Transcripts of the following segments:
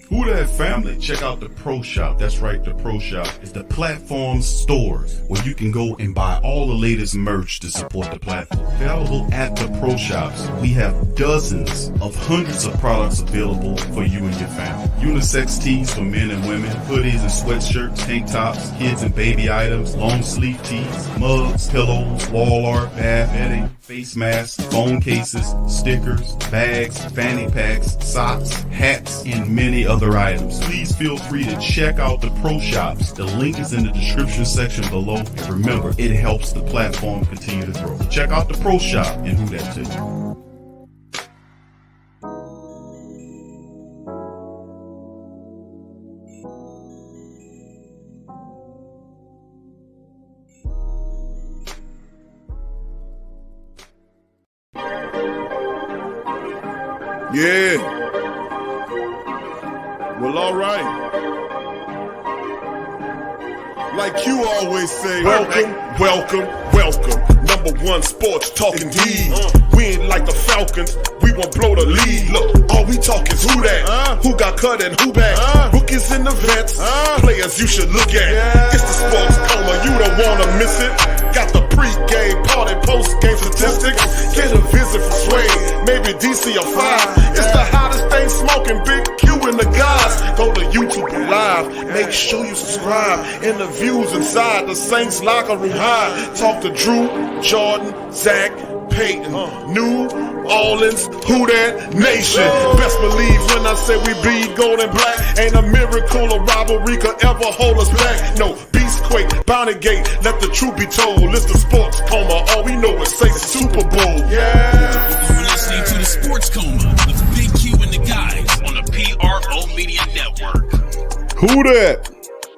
Who that family? Check out the Pro Shop. That's right, the Pro Shop is the platform stores where you can go and buy all the latest merch to support the platform. Available at the Pro Shops, we have dozens of hundreds of products available for you and your family. Unisex tees for men and women, hoodies and sweatshirts, tank tops, kids and baby items, long sleeve tees, mugs, pillows, wall art, bath bedding, face masks, phone cases, stickers, bags, fanny packs, socks, hats, and many other items. Please feel free to check out the Pro Shops. The link is in the description section below. And remember, it helps the platform continue to grow. Check out the Pro Shop and who that too. Yeah. Well, all right. Like you always say, welcome, welcome, welcome. Number one sports talking D. We ain't like the Falcons. We won't blow the lead. Look, all we talk is who that, who got cut and who back. Rookies and the vets, players you should look at. It's the sports coma, you don't wanna miss it. Got the pre-game party, post-game statistics. Get a visit from Sway, maybe DC or 5. It's the hottest thing smoking, Big Q and the guys. Go to YouTube Live, make sure you subscribe. Interviews inside the Saints locker room high. Talk to Drew, Jordan, Zach, Payton, New Orleans, who that nation. Best believe when I say we bleed gold and black. Ain't a miracle or rivalry could ever hold us back. No, Beastquake, Bounty Gate, let the truth be told. It's the sports coma, all we know is say Super Bowl. Yeah. You're listening to the Sports Coma with Big Q and the guys on the PRO Media Network. Who that?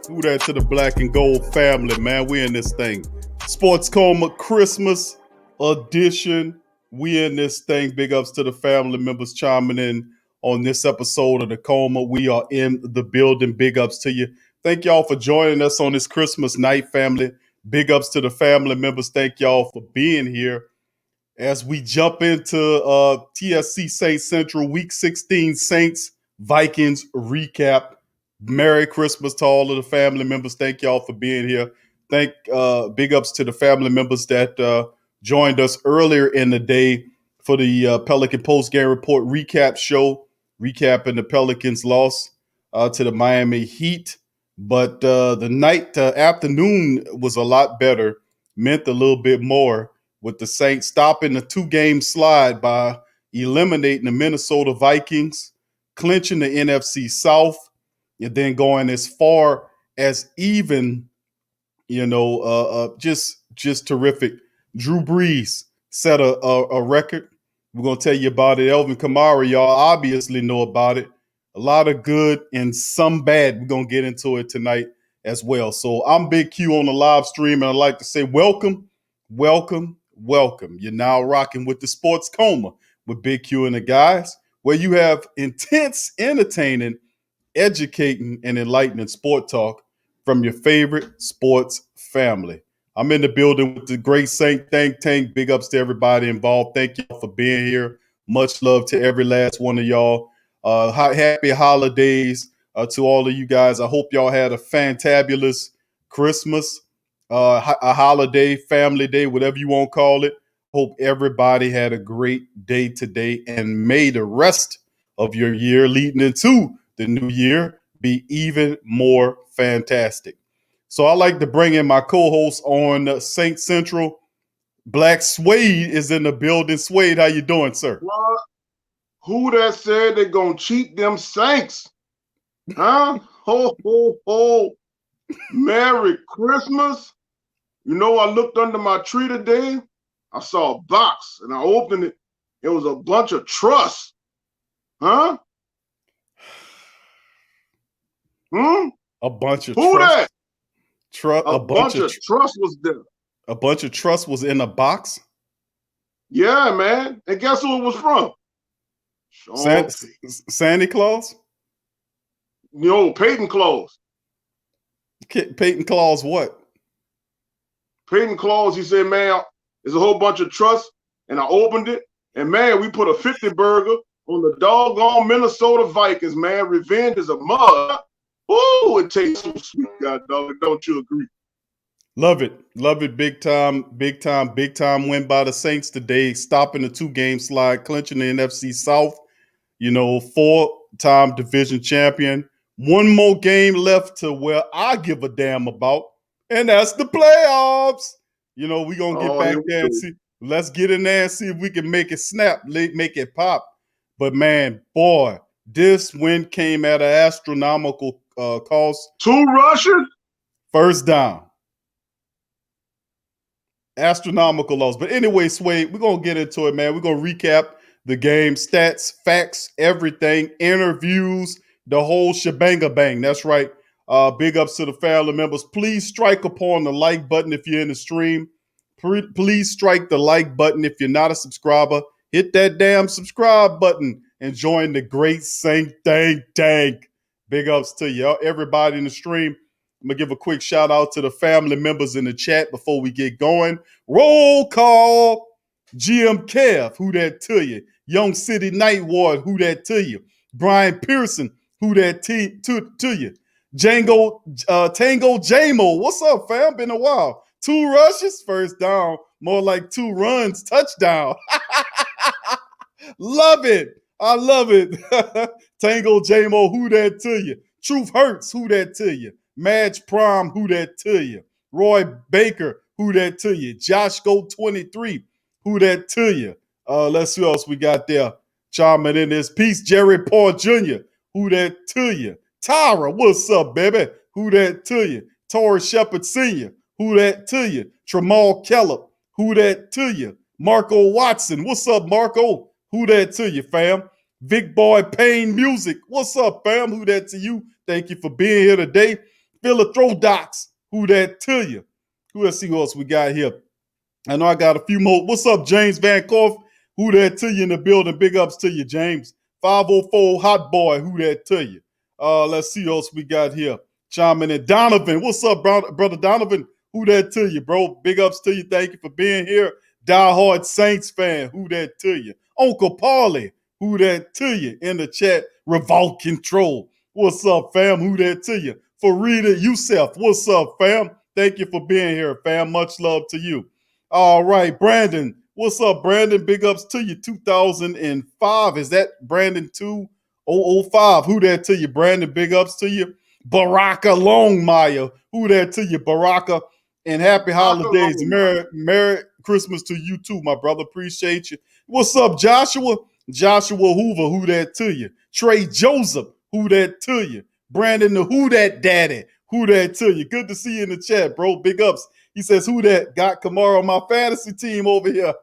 Who that to the black and gold family, man? We in this thing. Sports Coma Christmas edition. We in this thing. Big ups to the family members chiming in on this episode of the Coma. We are in the building. Big ups to you. Thank y'all for joining us on this Christmas night, family. Big ups to the family members. Thank y'all for being here as we jump into TSC Saints Central Week 16 Saints Vikings recap. Merry Christmas to all of the family members. Thank y'all for being here. Big ups to the family members that joined us earlier in the day for the Pelican Post-Game Report recap show, recapping the Pelicans' loss to the Miami Heat. But the afternoon was a lot better, meant a little bit more with the Saints stopping the 2-game slide by eliminating the Minnesota Vikings, clinching the NFC South, and then going as far as even, just terrific. Drew Brees set a record. We're going to tell you about it. Alvin Kamara, y'all obviously know about it. A lot of good and some bad. We're going to get into it tonight as well. So I'm Big Q on the live stream, and I'd like to say welcome, welcome, welcome. You're now rocking with the Sports Coma with Big Q and the guys, where you have intense, entertaining, educating, and enlightening sport talk from your favorite sports family. I'm in the building with the great Saint Think Tank. Big ups to everybody involved. Thank y'all for being here. Much love to every last one of y'all. Happy holidays to all of you guys. I hope y'all had a fantabulous Christmas, a holiday, family day, whatever you want to call it. Hope everybody had a great day today, and may the rest of your year leading into the new year be even more fantastic. So I like to bring in my co-host on Saint Central. Blaxuede is in the building. Suede, how you doing, sir? What? Who that said they gonna cheat them Saints? Huh? Ho, ho, ho. Merry Christmas. You know, I looked under my tree today. I saw a box, and I opened it. It was a bunch of trusts. Huh? A bunch of Who trust. that? A bunch of trust was there. A bunch of trust was in a box? Yeah, man. And guess who it was from? Santa Claus? Peyton Claus. Peyton Claus what? Peyton Claus, he said, man, there's a whole bunch of trusts, and I opened it, and man, we put a 50 burger on the doggone Minnesota Vikings, man. Revenge is a mud. Ooh, it tastes so sweet, God dog. Don't you agree? Love it. Love it. Big time win by the Saints today, stopping the 2-game slide, clinching the NFC South. 4-time division champion. One more game left to where I give a damn about, and that's the playoffs. We're going to get back there and see. Let's get in there and see if we can make it snap, make it pop. But, man, boy, this win came at an astronomical cost. 2 rushes? First down. Astronomical loss. But anyway, Sway, we're going to get into it, man. We're going to recap the game, stats, facts, everything, interviews, the whole shebang-a-bang. That's right. Big ups to the family members. Please strike upon the like button if you're in the stream. Please strike the like button if you're not a subscriber. Hit that damn subscribe button and join the great Saint Tank. Big ups to you, everybody in the stream. I'm going to give a quick shout out to the family members in the chat before we get going. Roll call. GM Kev, who that to you? Young City Night Ward, who that to you? Brian Pearson, who that to you? Tango Jamo, what's up, fam? Been a while. 2 rushes, first down. More like 2 runs, touchdown. Love it. I love it. Tango Jamo, who that to you? Truth Hurts, who that to you? Madge Prom, who that to you? Roy Baker, who that to you? Josh Go 23, who that to you? Let's see who else we got there. Charming in this piece. Jerry Paul Jr., who that to you? Tyra, what's up, baby? Who that to you? Torrey Shepard Sr., who that to you? Tramal Kellett, who that to you? Marco Watson, what's up, Marco? Who that to you, fam? Vic Boy Payne Music, what's up, fam? Who that to you? Thank you for being here today. Philanthrodocs, who that to you? Let's see who else we got here. I know I got a few more. What's up, James Van Korf? Who that to you in the building? Big ups to you, James. 504 Hot Boy, who that to you? Let's see who else we got here. Chiming in. Donovan, what's up, brother Donovan? Who that to you, bro? Big ups to you. Thank you for being here. Diehard Saints fan, who that to you? Uncle Paulie, who that to you? In the chat, Revolt Control. What's up, fam? Who that to you? Farida Youssef, what's up, fam? Thank you for being here, fam. Much love to you. All right, Brandon. What's up, Brandon? Big ups to you. 2005. Is that Brandon 2005? Who that to you, Brandon? Big ups to you. Baraka Longmire. Who that to you, Baraka? And happy holidays. Merry Christmas to you too, my brother. Appreciate you. What's up, Joshua? Joshua Hoover. Who that to you? Trey Joseph. Who that to you? Brandon the Who That Daddy. Who that to you? Good to see you in the chat, bro. Big ups. He says, who that got Kamara on my fantasy team over here?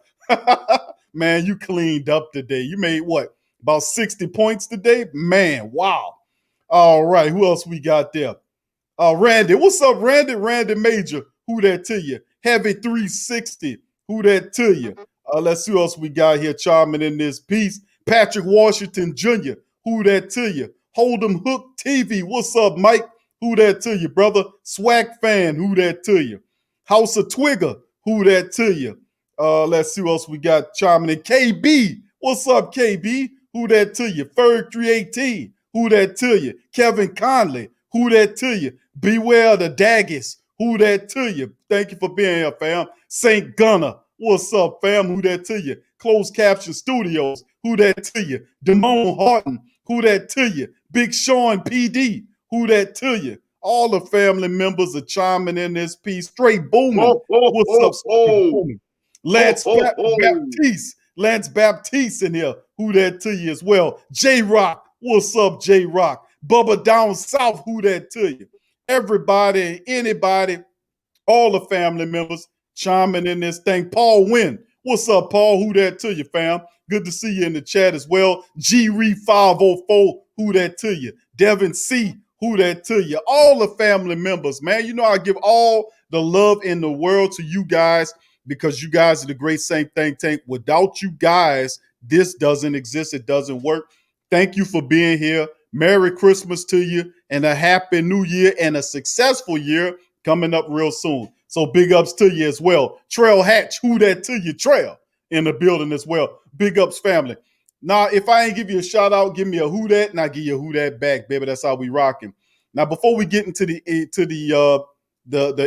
Man, you cleaned up today. You made what? About 60 points today? Man, wow. All right, who else we got there? Randy. What's up, Randy? Randy Major. Who that to you? Heavy 360. Who that to you? Let's see who else we got here charming in this piece. Patrick Washington Jr. Who that to you? Hold'em Hook TV. What's up, Mike? Who that to you, brother? Swag fan. Who that to you? House of Twigger. Who that to you? Let's see who else we got chiming in. KB. What's up, KB? Who that to you? Ferg 318. Who that to you? Kevin Conley. Who that to you? Beware the Daggis. Who that to you? Thank you for being here, fam. Saint Gunner. What's up, fam? Who that to you? Closed Caption Studios. Who that to you? Damone Horton. Who that to you? Big Sean PD. Who that to you? All the family members are chiming in this piece. Straight booming. What's up, straight booming? Lance Baptiste. Lance Baptiste in here. Who that to you as well? J-Rock. What's up, J-Rock? Bubba down south. Who that to you? Everybody and anybody, all the family members chiming in this thing. Paul Wynn. What's up, Paul? Who that to you, fam? Good to see you in the chat as well. G-Re 504. Who that to you? Devin C. Who that to you? All the family members, man. You know I give all the love in the world to you guys because you guys are the great Saint Think Tank. Without you guys, this doesn't exist. It doesn't work. Thank you for being here. Merry Christmas to you and a happy new year and a successful year coming up real soon. So big ups to you as well. Trail Hatch, who that to you? Trail in the building as well. Big ups, family. Now, if I ain't give you a shout out, give me a who that, and I give you a who that back, baby. That's how we rocking. Now, before we get into the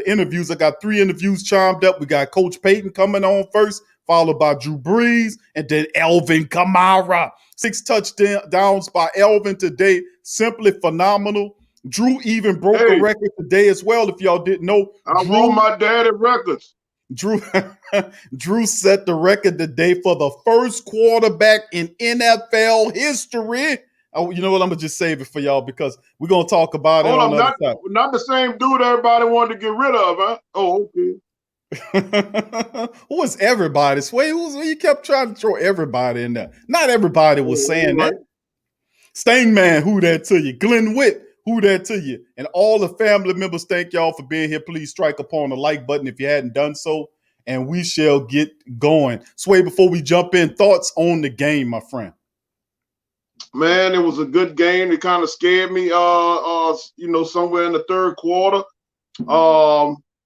interviews, I got 3 interviews chimed up. We got Coach Payton coming on first, followed by Drew Brees, and then Alvin Kamara. 6 touchdowns by Alvin today, simply phenomenal. Drew even broke a record today as well. If y'all didn't know, I want my daddy records. Drew set the record today for the first quarterback in NFL history. Oh, you know what? I'm gonna just save it for y'all because we're gonna talk about it on the other side. Not the same dude everybody wanted to get rid of, huh? Oh, okay. Who was everybody? Sway, you kept trying to throw everybody in there. Not everybody was saying that. Stingman, who that to you? Glenn Witt, who that to you? And all the family members, thank y'all for being here. Please strike upon the like button if you hadn't done so. And we shall get going. Sway, before we jump in, thoughts on the game, my friend. Man, it was a good game. It kind of scared me, somewhere in the third quarter.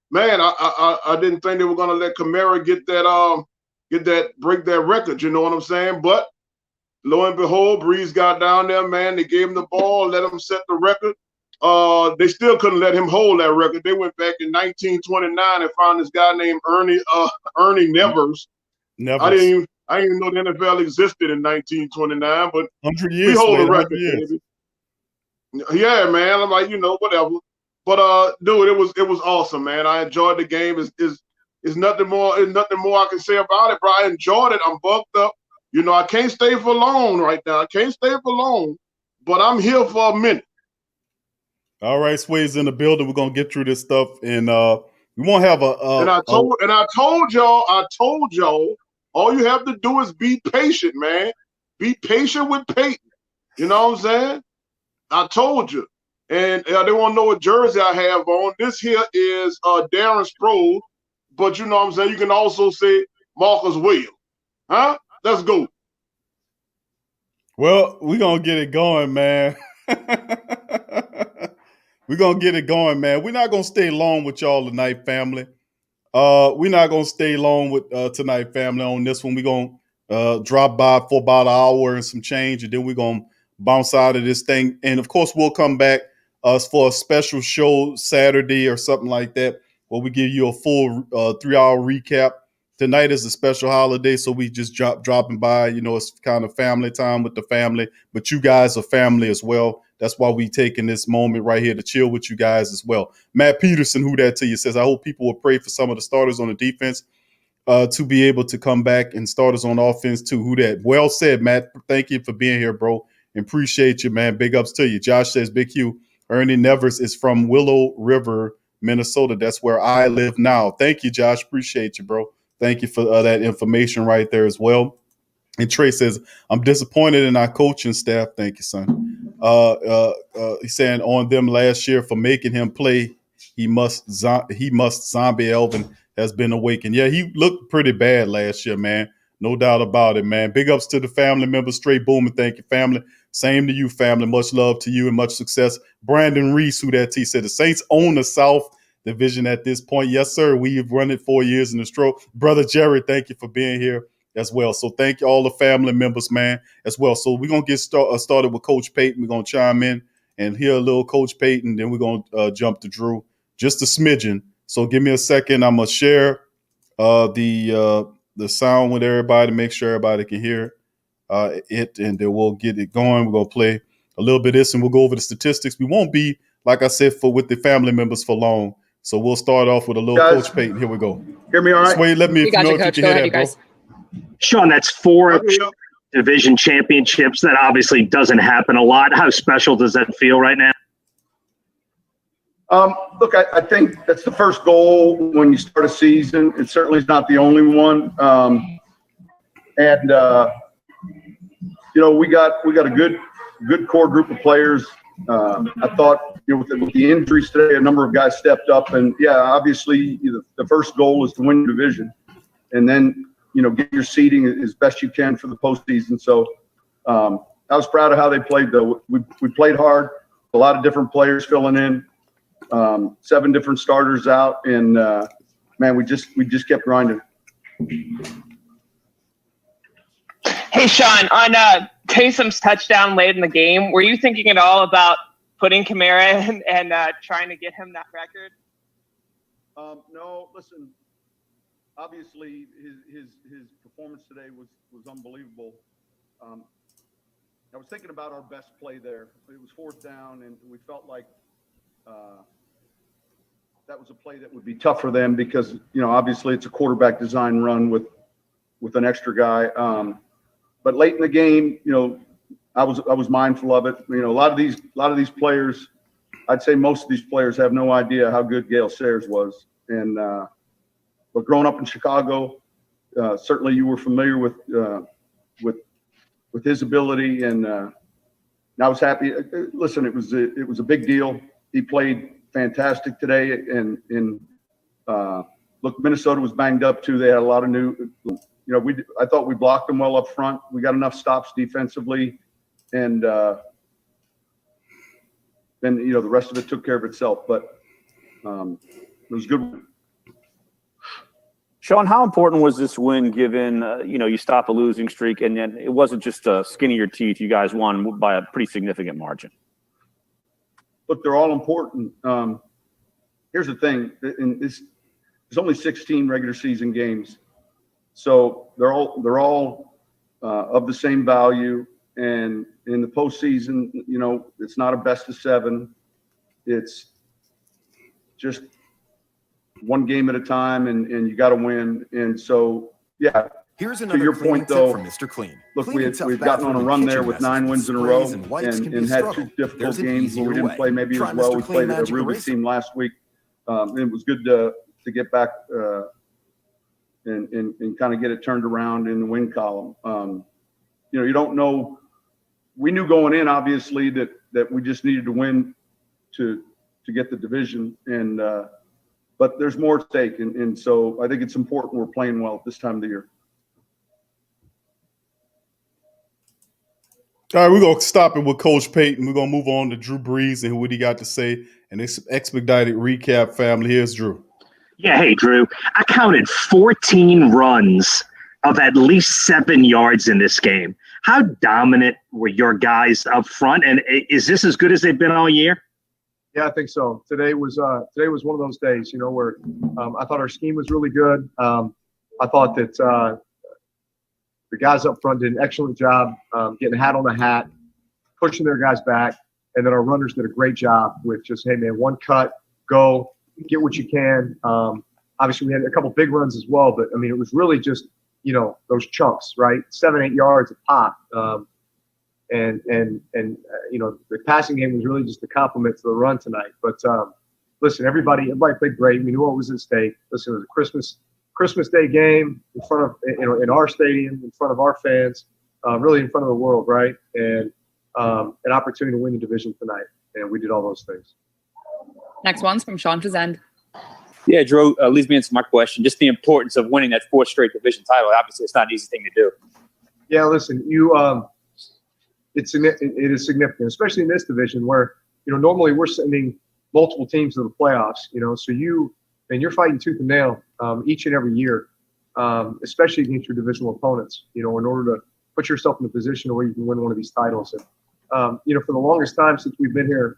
Man, I didn't think they were gonna let Kamara break that record, you know what I'm saying? But lo and behold, Brees got down there, man. They gave him the ball, let him set the record. They still couldn't let him hold that record. They went back in 1929 and found this guy named Ernie Nevers. I didn't even know the NFL existed in 1929, but 100 years, we hold the record, baby. Yeah, man. I'm like, whatever. But dude, it was awesome, man. I enjoyed the game. It's nothing more I can say about it, bro. I enjoyed it. I'm bucked up. I can't stay for long right now. I can't stay for long, but I'm here for a minute. All right, Sway's in the building. We're gonna get through this stuff, and we won't have And I told y'all, all you have to do is be patient, man. Be patient with Payton. You know what I'm saying? I told you. And they want to know what jersey I have on. This here is Darren Sproles, but you know what I'm saying? You can also say Marcus Williams. Huh? Let's go. Well, we're going to get it going, man. We're going to get it going, man. We're not going to stay long with y'all tonight, family. We're not going to stay long with tonight, family, on this one. We're going to drop by for about an hour and some change, and then we're going to bounce out of this thing. And, of course, we'll come back for a special show Saturday or something like that where we give you a full 3-hour recap. Tonight is a special holiday, so we just dropping by. It's kind of family time with the family, but you guys are family as well. That's why we taking this moment right here to chill with you guys as well. Matt Peterson, who that to you, says, I hope people will pray for some of the starters on the defense to be able to come back, and starters on offense too. Who that? Well said, Matt. Thank you for being here, bro. Appreciate you, man. Big ups to you. Josh says, Big Q, Ernie Nevers is from Willow River, Minnesota. That's where I live now. Thank you, Josh. Appreciate you, bro. Thank you for that information right there as well. And Trey says, I'm disappointed in our coaching staff. Thank you, son. He's saying on them last year for making him play, he must zombie Alvin has been awakened. Yeah, he looked pretty bad last year, man. No doubt about it, man. Big ups to the family members. Straight booming. Thank you, family. Same to you, family. Much love to you and much success. Brandon Reese, who that T said, the Saints own the South Division at this point. Yes, sir. We've run it 4 years in a stroke. Brother Jerry, thank you for being here as well. So thank you all the family members, man, as well. So we're going to get started with Coach Payton. We're going to chime in and hear a little Coach Payton. Then we're going to jump to Drew. Just a smidgen. So give me a second. I'm going to share the sound with everybody, make sure everybody can hear it, and then we'll get it going. We're going to play a little bit of this, and we'll go over the statistics. We won't be, like I said, with the family members for long. So we'll start off with a little Coach Payton. Here we go. Hear me all right? Sway, let me if you know if you can hear that, bro. Sean, that's 4 division championships. That obviously doesn't happen a lot. How special does that feel right now? Look, I think that's the first goal when you start a season. It certainly is not the only one. We got a good core group of players. I thought, with the injuries today, a number of guys stepped up, and obviously the first goal is to win your division, and then get your seeding as best you can for the postseason. So I was proud of how they played, though. We played hard. A lot of different players filling in. 7 different starters out, and man, we just kept grinding. Hey, Sean, on Taysom's touchdown late in the game, were you thinking at all about putting Kamara in and trying to get him that record? No, listen. Obviously, his performance today was unbelievable. I was thinking about our best play there. It was 4th down, and we felt like that was a play that would be tough for them because, obviously it's a quarterback design run with an extra guy. But late in the game, I was mindful of it. A lot of these players, I'd say most of these players have no idea how good Gale Sayers was. And but growing up in Chicago, certainly you were familiar with his ability, and I was happy. Listen, it was a big deal. He played fantastic today, and look, Minnesota was banged up too. They had a lot of new. I thought we blocked them well up front. We got enough stops defensively, and then the rest of it took care of itself. But it was good. Sean, how important was this win given, you stopped a losing streak, and then it wasn't just skin of your teeth. You guys won by a pretty significant margin. Look, they're all important. Here's the thing. There's only 16 regular season games. So they're all of the same value. And in the postseason, it's not a best of 7. It's just one game at a time, and you got to win. And so, yeah. Here's another to your point, though, from Mr. Clean. Look, we've gotten on a run there with 9 wins in a row and had 2 difficult games where we didn't play maybe as well. We played a real good team last week. It was good to get back and kind of get it turned around in the win column. You don't know. We knew going in, obviously, that we just needed to win to get the division, and but there's more at stake, and so I think it's important we're playing well at this time of the year. All right, we're going to stop it with Coach Payton. We're going to move on to Drew Brees and what he got to say. And this expedited recap, family. Here's Drew. Yeah, hey, Drew. I counted 14 runs of at least 7 yards in this game. How dominant were your guys up front? And is this as good as they've been all year? Yeah, I think so. Today was one of those days, where I thought our scheme was really good. I thought that the guys up front did an excellent job getting a hat on the hat, pushing their guys back, and then our runners did a great job with just, hey, man, one cut, go, get what you can. Obviously, we had a couple big runs as well, but, I mean, it was really just, those chunks, right? 7-8 yards a pop. And the passing game was really just a compliment to the run tonight. But listen, everybody played great. We knew what was at stake. Listen, it was a Christmas Day game in front of in our stadium, in front of our fans, really in front of the world, right? And an opportunity to win the division tonight, and we did all those things. Next one's from Sean Fazend. Yeah, Drew, leads me into my question. Just the importance of winning that 4th straight division title. Obviously, it's not an easy thing to do. Yeah, listen, it is significant, especially in this division where normally we're sending multiple teams to the playoffs. So you're fighting tooth and nail each and every year, especially against your divisional opponents. In order to put yourself in a position where you can win one of these titles. And for the longest time since we've been here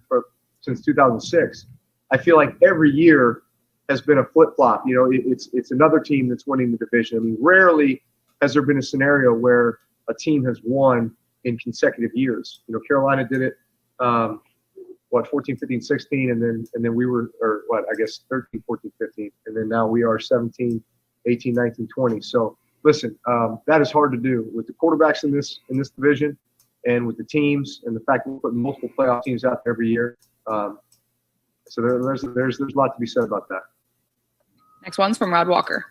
since 2006, I feel like every year has been a flip flop. It's another team that's winning the division. I mean, rarely has there been a scenario where a team has won in consecutive years. Carolina did it, 14, 15, 16, and then we were, 13, 14, 15, and then now we are 17, 18, 19, 20. So listen, that is hard to do with the quarterbacks in this division, and with the teams, and the fact that we're putting multiple playoff teams out there every year. So there's a lot to be said about that. Next one's from Rod Walker.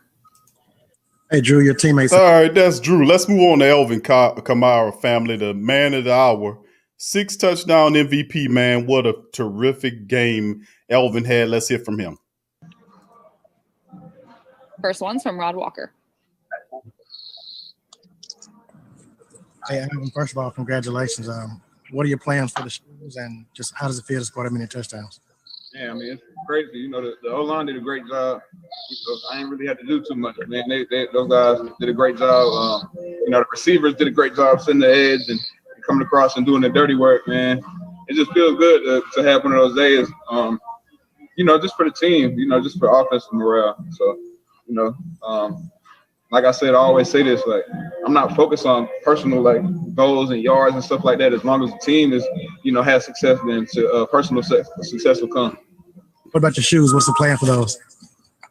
Hey, Drew, your teammates. All right, that's Drew. Let's move on to Alvin Kamara, family, the man of the hour. 6 touchdown MVP, man. What a terrific game Alvin had. Let's hear from him. First one's from Rod Walker. Hey, Alvin, first of all, congratulations. What are your plans for the Steelers, and just how does it feel to score that many touchdowns? Yeah, I mean, it's crazy. You know, the O-line did a great job. I ain't really had to do too much, man. Those guys did a great job. You know, the receivers did a great job setting the edge and coming across and doing the dirty work, man. It just feels good to have one of those days, you know, just for the team, you know, just for offensive morale. So, you know, like I said, I always say this, like, I'm not focused on personal, like, goals and yards and stuff like that. As long as the team is, you know, has success, then personal success will come. What about your shoes? What's the plan for those?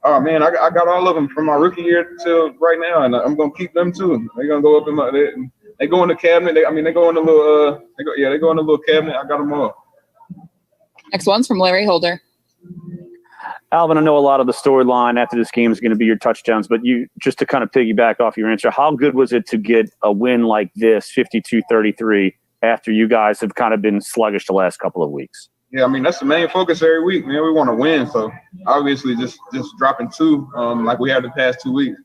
Oh, man, I got all of them from my rookie year till right now, and I'm going to keep them, too. They're going to go up in they go in the cabinet. They go in the little, they go in the little cabinet. I got them all. Next one's from Larry Holder. Alvin, I know a lot of the storyline after this game is going to be your touchdowns, but you just to kind of piggyback off your answer, how good was it to get a win like this, 52-33, after you guys have kind of been sluggish the last couple of weeks? Yeah, I mean, that's the main focus every week, man. We want to win, so obviously just dropping 2 like we had the past 2 weeks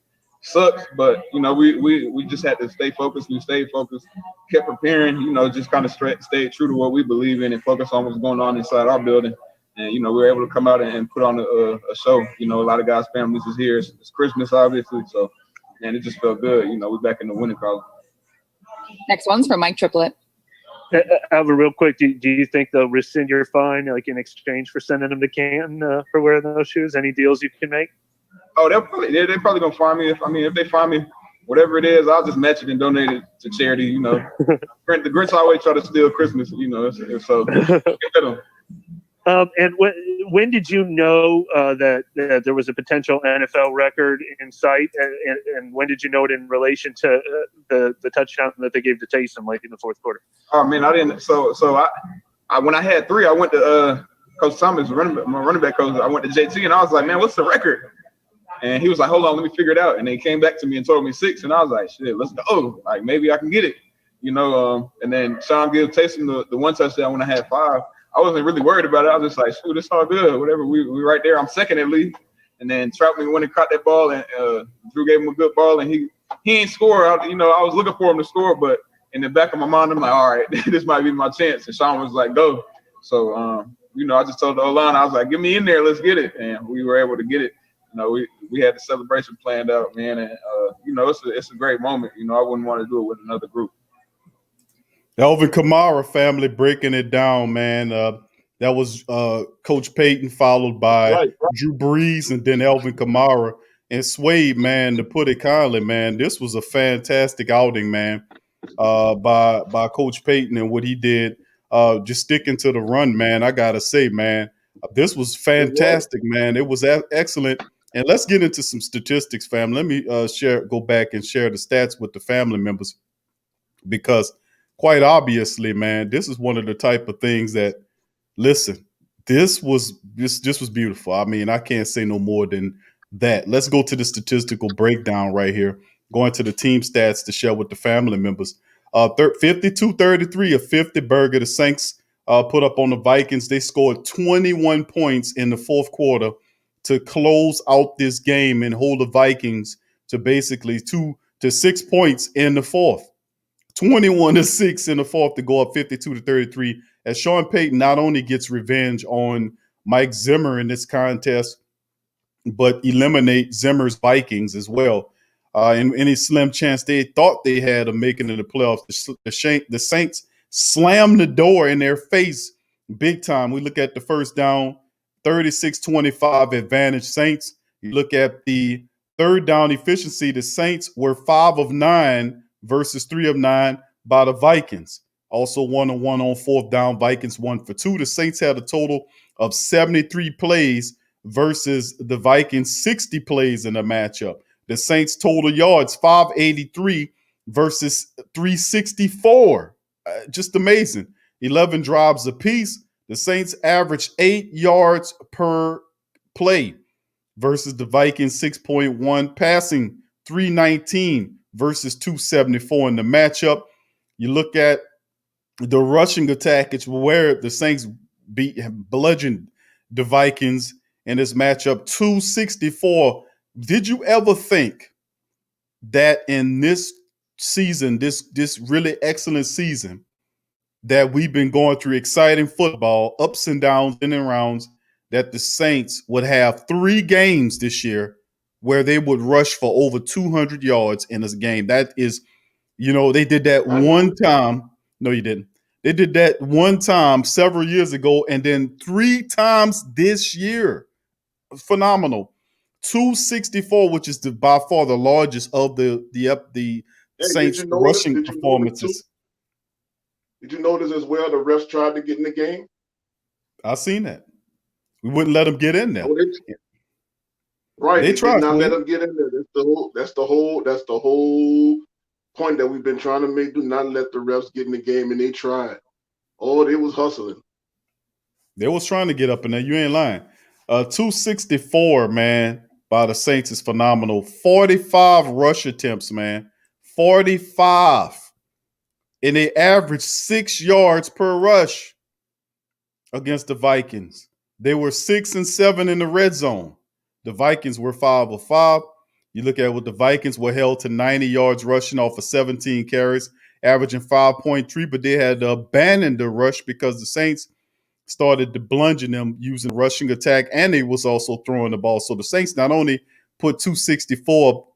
sucks, but, you know, we just had to stay focused. We stayed focused, kept preparing, you know, just kind of stayed true to what we believe in and focus on what's going on inside our building. And, you know, we were able to come out and put on a show. You know, a lot of guys' families is here. It's Christmas, obviously. So, man, it just felt good. You know, we're back in the winning column. Next one's from Mike Triplett. Alvin, real quick, do you think they'll rescind your fine, like in exchange for sending them to Canton for wearing those shoes? Any deals you can make? Oh, they're probably gonna fine me. If they fine me, whatever it is, I'll just match it and donate it to charity. You know, the Grinch always try to steal Christmas. You know, so get them. And when did you know that there was a potential NFL record in sight, and when did you know it in relation to the touchdown that they gave to Taysom late in the fourth quarter? Oh man, I didn't. So I when I had 3, I went to Coach Thomas, my running back coach. I went to JT and I was like, man, what's the record? And he was like, hold on, let me figure it out. And they came back to me and told me 6, and I was like, shit, let's go. Like maybe I can get it, you know. And then Sean gave Taysom the 1 touchdown when I had 5. I wasn't really worried about it. I was just like, shoot, it's all good. Whatever, we right there. I'm second at least. And then Troutman went and caught that ball, and Drew gave him a good ball, and he ain't score. I was looking for him to score, but in the back of my mind, I'm like, all right, this might be my chance. And Sean was like, go. So, I just told the O-line, I was like, get me in there, let's get it. And we were able to get it. You know, we had the celebration planned out, man, and it's a great moment. You know, I wouldn't want to do it with another group. Alvin Kamara family breaking it down, man. That was Coach Payton, followed by Drew Brees, and then Alvin Kamara. And Suede, man, to put it kindly, man, this was a fantastic outing, man, by Coach Payton and what he did. Just sticking to the run, man. I gotta say, man, this was fantastic, man. It was excellent. And let's get into some statistics, fam. Let me go back and share the stats with the family members, because quite obviously, man, this is one of the type of things that, listen, this was beautiful. I mean, I can't say no more than that. Let's go to the statistical breakdown right here, going to the team stats to share with the family members. 52-33, a 50 burger the Saints put up on the Vikings. They scored 21 points in the fourth quarter to close out this game and hold the Vikings to basically 2 to 6 points in the fourth. 21-6 in the fourth to go up 52-33, as Sean Payton not only gets revenge on Mike Zimmer in this contest, but eliminate Zimmer's Vikings as well. And any slim chance they thought they had of making it to the playoffs, the Saints slammed the door in their face big time. We look at the first down, 36-25 advantage Saints. You look at the third down efficiency, the Saints were 5 of 9 versus 3 of 9 by the Vikings. Also 1-1 on fourth down, Vikings 1 for 2. The Saints had a total of 73 plays versus the Vikings 60 plays in the matchup. The Saints total yards 583 versus 364. Just amazing. 11 drives apiece. The Saints averaged 8 yards per play versus the Vikings 6.1. Passing 319 versus 274 in the matchup. You look at the rushing attack, it's where the Saints bludgeoned the Vikings in this matchup, 264. Did you ever think that in this season, this really excellent season, that we've been going through exciting football, ups and downs, in and rounds, that the Saints would have 3 games this year where they would rush for over 200 yards in a game. That is, they did that one time. No, you didn't. They did that one time several years ago, and then 3 times this year. Phenomenal. 264, which is by far the largest of the Saints rushing performances. Did you notice as well the refs tried to get in the game? I seen that. We wouldn't let them get in there. Right. They tried did not to let them get in there. That's the whole point that we've been trying to make. Do not let the refs get in the game, and they tried. Oh, they was hustling. They was trying to get up in there. You ain't lying. 264, man, by the Saints is phenomenal. 45 rush attempts, man. 45. And they averaged 6 yards per rush against the Vikings. They were 6 and 7 in the red zone. The Vikings were 5 of 5. You look at what the Vikings were held to 90 yards rushing off of 17 carries, averaging 5.3, but they had to abandon the rush because the Saints started to bludgeon them using rushing attack, and they was also throwing the ball. So the Saints not only put 264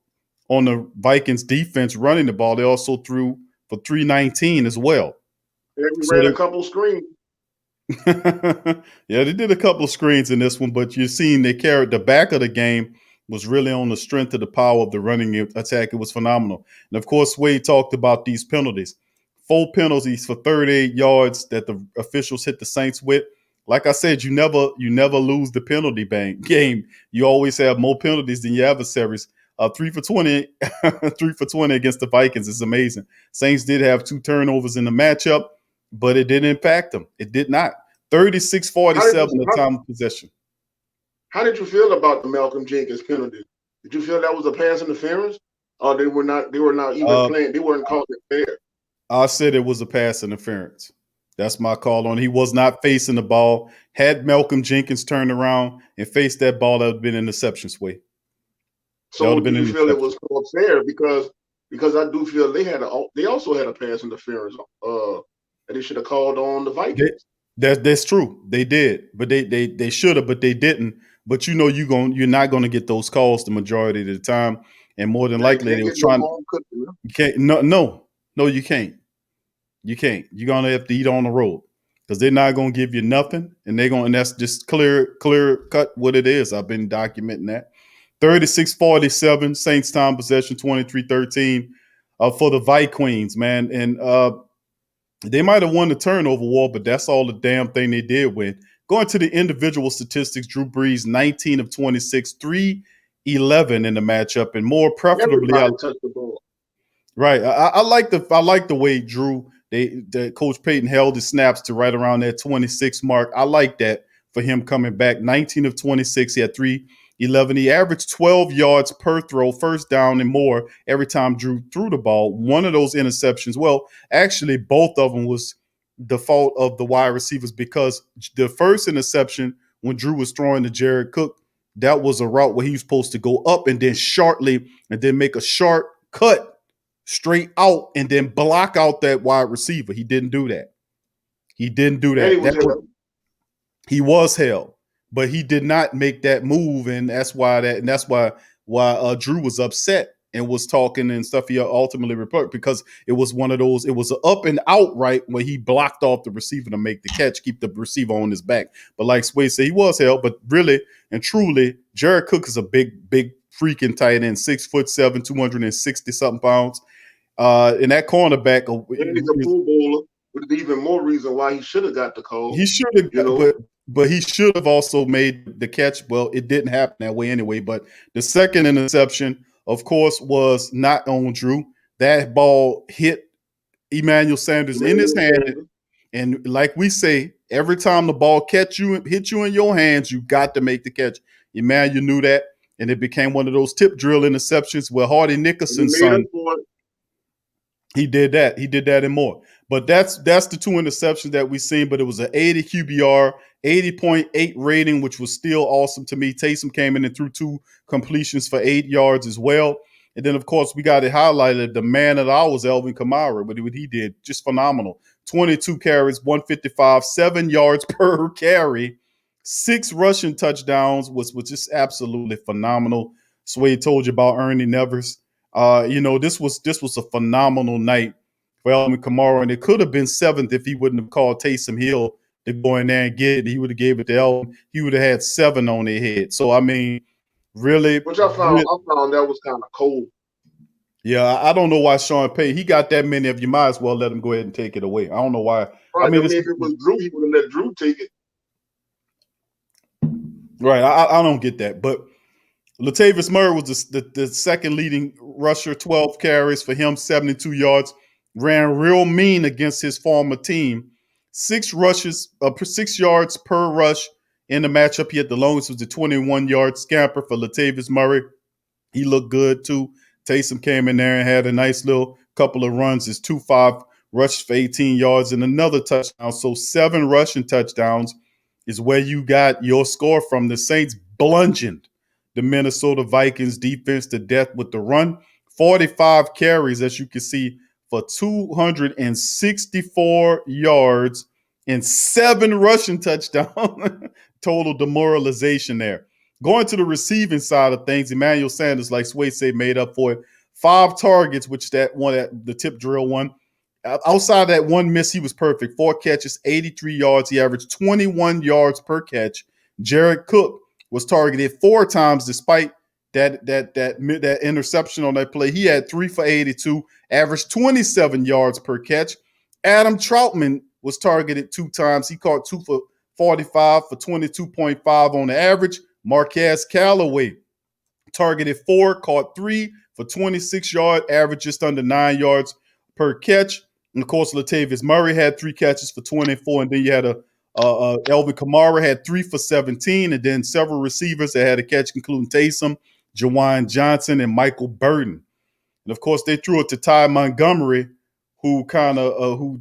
on the Vikings defense running the ball, they also threw for 319 as well. Yeah, we ran a couple screens. Yeah, they did a couple of screens in this one, but you're seeing they carried the back of the game was really on the strength of the power of the running attack. It was phenomenal. And of course, Wade talked about these penalties. 4 penalties for 38 yards that the officials hit the Saints with. Like I said, you never lose the penalty game. You always have more penalties than your adversaries. 3 for 20, 3 for 20 against the Vikings is amazing. Saints did have 2 turnovers in the matchup, but it didn't impact them. It did not. 36-47 the time of possession. How did you feel about the Malcolm Jenkins penalty? Did you feel that was a pass interference, or they were not even playing? They weren't calling it fair. I said it was a pass interference. That's my call on. He was not facing the ball. Had Malcolm Jenkins turned around and faced that ball, that would have been an interception, Sway. So do you feel it was called fair? Because I do feel they also had a pass interference that they should have called on the Vikings. That's true. They did, but they should have, but they didn't. But you're not gonna get those calls the majority of the time, and more than likely they were trying. You can't. No, you can't. You can't. You're gonna have to eat on the road because they're not gonna give you nothing, and that's just clear cut what it is. I've been documenting that. 36-47, Saints time possession, 23-13 for the Vikings, man, and they might have won the turnover war, but that's all the damn thing they did win. Going to the individual statistics, Drew Brees, 19 of 26, 311 in the matchup, and more preferably, right. I like the way Drew, Coach Payton held his snaps to right around that 26 mark. I like that for him coming back. 19 of 26, he had 311. He averaged 12 yards per throw, first down and more every time Drew threw the ball. One of those interceptions, well, actually both of them was the fault of the wide receivers because the first interception when Drew was throwing to Jared Cook, that was a route where he was supposed to go up and then shortly and then make a sharp cut straight out and then block out that wide receiver. He didn't do that. He was held, but he did not make that move, and that's why Drew was upset and was talking and stuff. He ultimately reported because it was one of those. It was an up and out right where he blocked off the receiver to make the catch, keep the receiver on his back. But like Sway said, he was held. But really and truly, Jared Cook is a big freaking tight end, 6'7", 260 something pounds. And that cornerback, and he's a Pro Bowler, with even more reason why he should have got the call. He should have, but he should have also made the catch. Well, it didn't happen that way anyway. But the second interception, of course, was not on Drew. That ball hit Emmanuel Sanders in his hand. And like we say, every time the ball hit you in your hands, you got to make the catch. Emmanuel knew that, and it became one of those tip drill interceptions where Hardy Nickerson's son. He did that. He did that and more. But that's the 2 interceptions that we've seen. But it was an 80 QBR, 80.8 rating, which was still awesome to me. Taysom came in and threw 2 completions for 8 yards as well. And then, of course, we got it highlighted. The man of the hour was Alvin Kamara. What he did, just phenomenal. 22 carries, 155, 7 yards per carry, 6 rushing touchdowns was just absolutely phenomenal. Sway told you about Ernie Nevers. This was a phenomenal night for Alvin Kamara, and it could have been 7th if he wouldn't have called Taysom Hill to go in there and get it. He would have gave it to Alvin. He would have had 7 on their head. So I mean, really, which I found that was kind of cold. Yeah, I don't know why Sean Payton, he got that many of you. Might as well let him go ahead and take it away. I don't know why. Right, I mean, if it was Drew, he would have let Drew take it. Right, I don't get that. But Latavius Murray was the second leading rusher, 12 carries for him, 72 yards. Ran real mean against his former team. 6 rushes, 6 yards per rush in the matchup. He had the longest was the 21-yard scamper for Latavius Murray. He looked good too. Taysom came in there and had a nice little couple of runs. His 2-5 rushed for 18 yards and another touchdown. So 7 rushing touchdowns is where you got your score from. The Saints bludgeoned the Minnesota Vikings defense to death with the run. 45 carries, as you can see, for 264 yards and 7 rushing touchdowns. Total demoralization there. Going to the receiving side of things, Emmanuel Sanders, like Sway say, made up for it. 5 targets, which that one, the tip drill one. Outside that one miss, he was perfect. 4 catches, 83 yards. He averaged 21 yards per catch. Jared Cook was targeted 4 times despite that interception on that play. He had 3 for 82, averaged 27 yards per catch. Adam Troutman was targeted 2 times. He caught 2 for 45 for 22.5 on the average. Marquez Callaway targeted 4, caught 3 for 26 yards, average just under 9 yards per catch. And of course, Latavius Murray had 3 catches for 24, and then you had Alvin Kamara had 3 for 17, and then several receivers that had a catch, including Taysom, Jawan Johnson, and Michael Burton. And of course, they threw it to Ty Montgomery, who kind of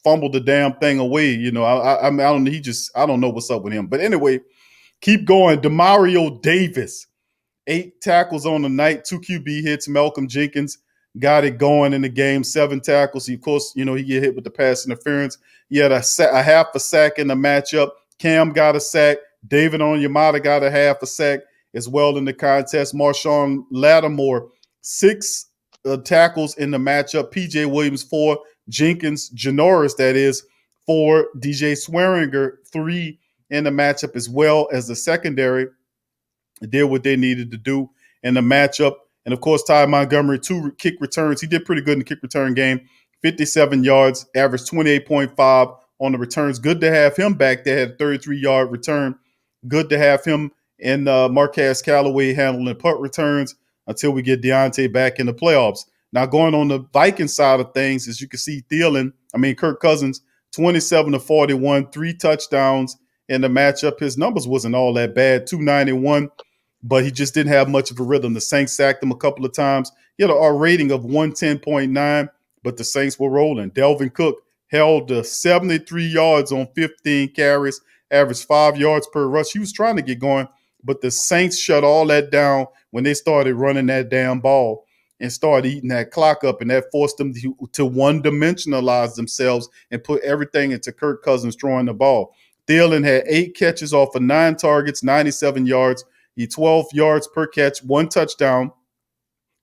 fumbled the damn thing away. I don't know what's up with him. But anyway, keep going. Demario Davis, 8 tackles on the night, 2 QB hits. Malcolm Jenkins got it going in the game, 7 tackles. He, of course, he get hit with the pass interference. He had a half a sack in the matchup. Cam got a sack. David Onyemata got a half a sack as well in the contest. Marshawn Lattimore, 6 tackles in the matchup. PJ Williams, 4. Jenkins, Janoris, that is, 4. DJ Swearinger, 3 in the matchup, as well as the secondary did what they needed to do in the matchup. And of course, Ty Montgomery, 2 kick returns. He did pretty good in the kick return game. 57 yards, averaged 28.5 on the returns. Good to have him back there. Had a 33-yard return. Good to have him and Marquez Callaway handling punt returns until we get Deontay back in the playoffs. Now, going on the Vikings side of things, as you can see, Kirk Cousins, 27 to 41, 3 touchdowns in the matchup. His numbers wasn't all that bad, 291, but he just didn't have much of a rhythm. The Saints sacked him a couple of times. He had an R rating of 110.9, but the Saints were rolling. Delvin Cook held 73 yards on 15 carries, averaged 5 yards per rush. He was trying to get going, but the Saints shut all that down when they started running that damn ball and started eating that clock up, and that forced them to one-dimensionalize themselves and put everything into Kirk Cousins throwing the ball. Thielen had 8 catches off of 9 targets, 97 yards. He 12 yards per catch, 1 touchdown.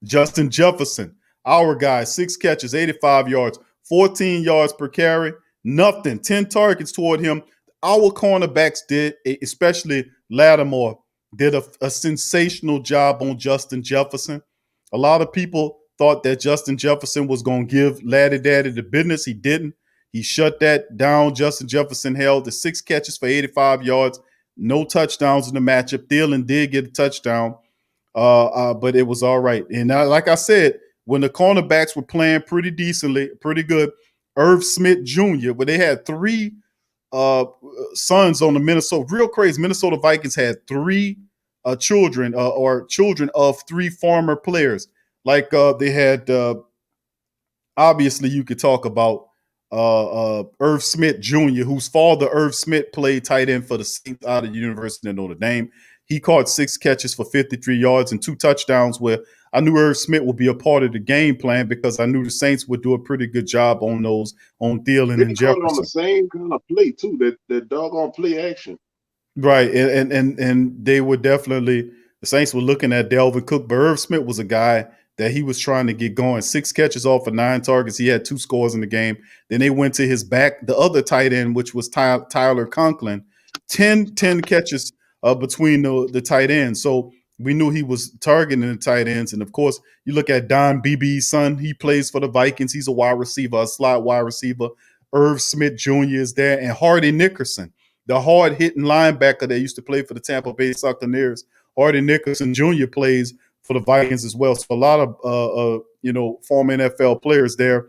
Justin Jefferson, our guy, 6 catches, 85 yards, 14 yards per carry, nothing, 10 targets toward him. Our cornerbacks did, especially Lattimore, did a sensational job on Justin Jefferson. A lot of people thought that Justin Jefferson was going to give Laddie Daddy the business. He didn't. He shut that down. Justin Jefferson held the 6 catches for 85 yards, no touchdowns in the matchup. Thielen did get a touchdown, but it was all right. And like I said, when the cornerbacks were playing pretty decently, pretty good, Irv Smith Jr., but they had 3 sons on the real crazy. Minnesota Vikings had 3 children of 3 former players. Like they had, obviously you could talk about Irv Smith Jr., whose father, Irv Smith, played tight end for the Saints out of the University of Notre Dame. He caught 6 catches for 53 yards and 2 touchdowns, where I knew Irv Smith would be a part of the game plan because I knew the Saints would do a pretty good job on those, on Thielen They and caught it on the Jefferson. same kind of play too. That doggone play action. Right, and they were definitely, the Saints were looking at Dalvin Cook, but Irv Smith was a guy that he was trying to get going. 6 catches off of 9 targets. He had 2 scores in the game. Then they went to his back, the other tight end, which was Tyler Conklin. 10 catches between the tight ends. So we knew he was targeting the tight ends. And of course, you look at Don Beebe's son. He plays for the Vikings. He's a wide receiver, a slot wide receiver. Irv Smith Jr. is there, and Hardy Nickerson, the hard-hitting linebacker that used to play for the Tampa Bay Buccaneers. Hardy Nickerson Jr. plays for the Vikings as well. So a lot of former NFL players there.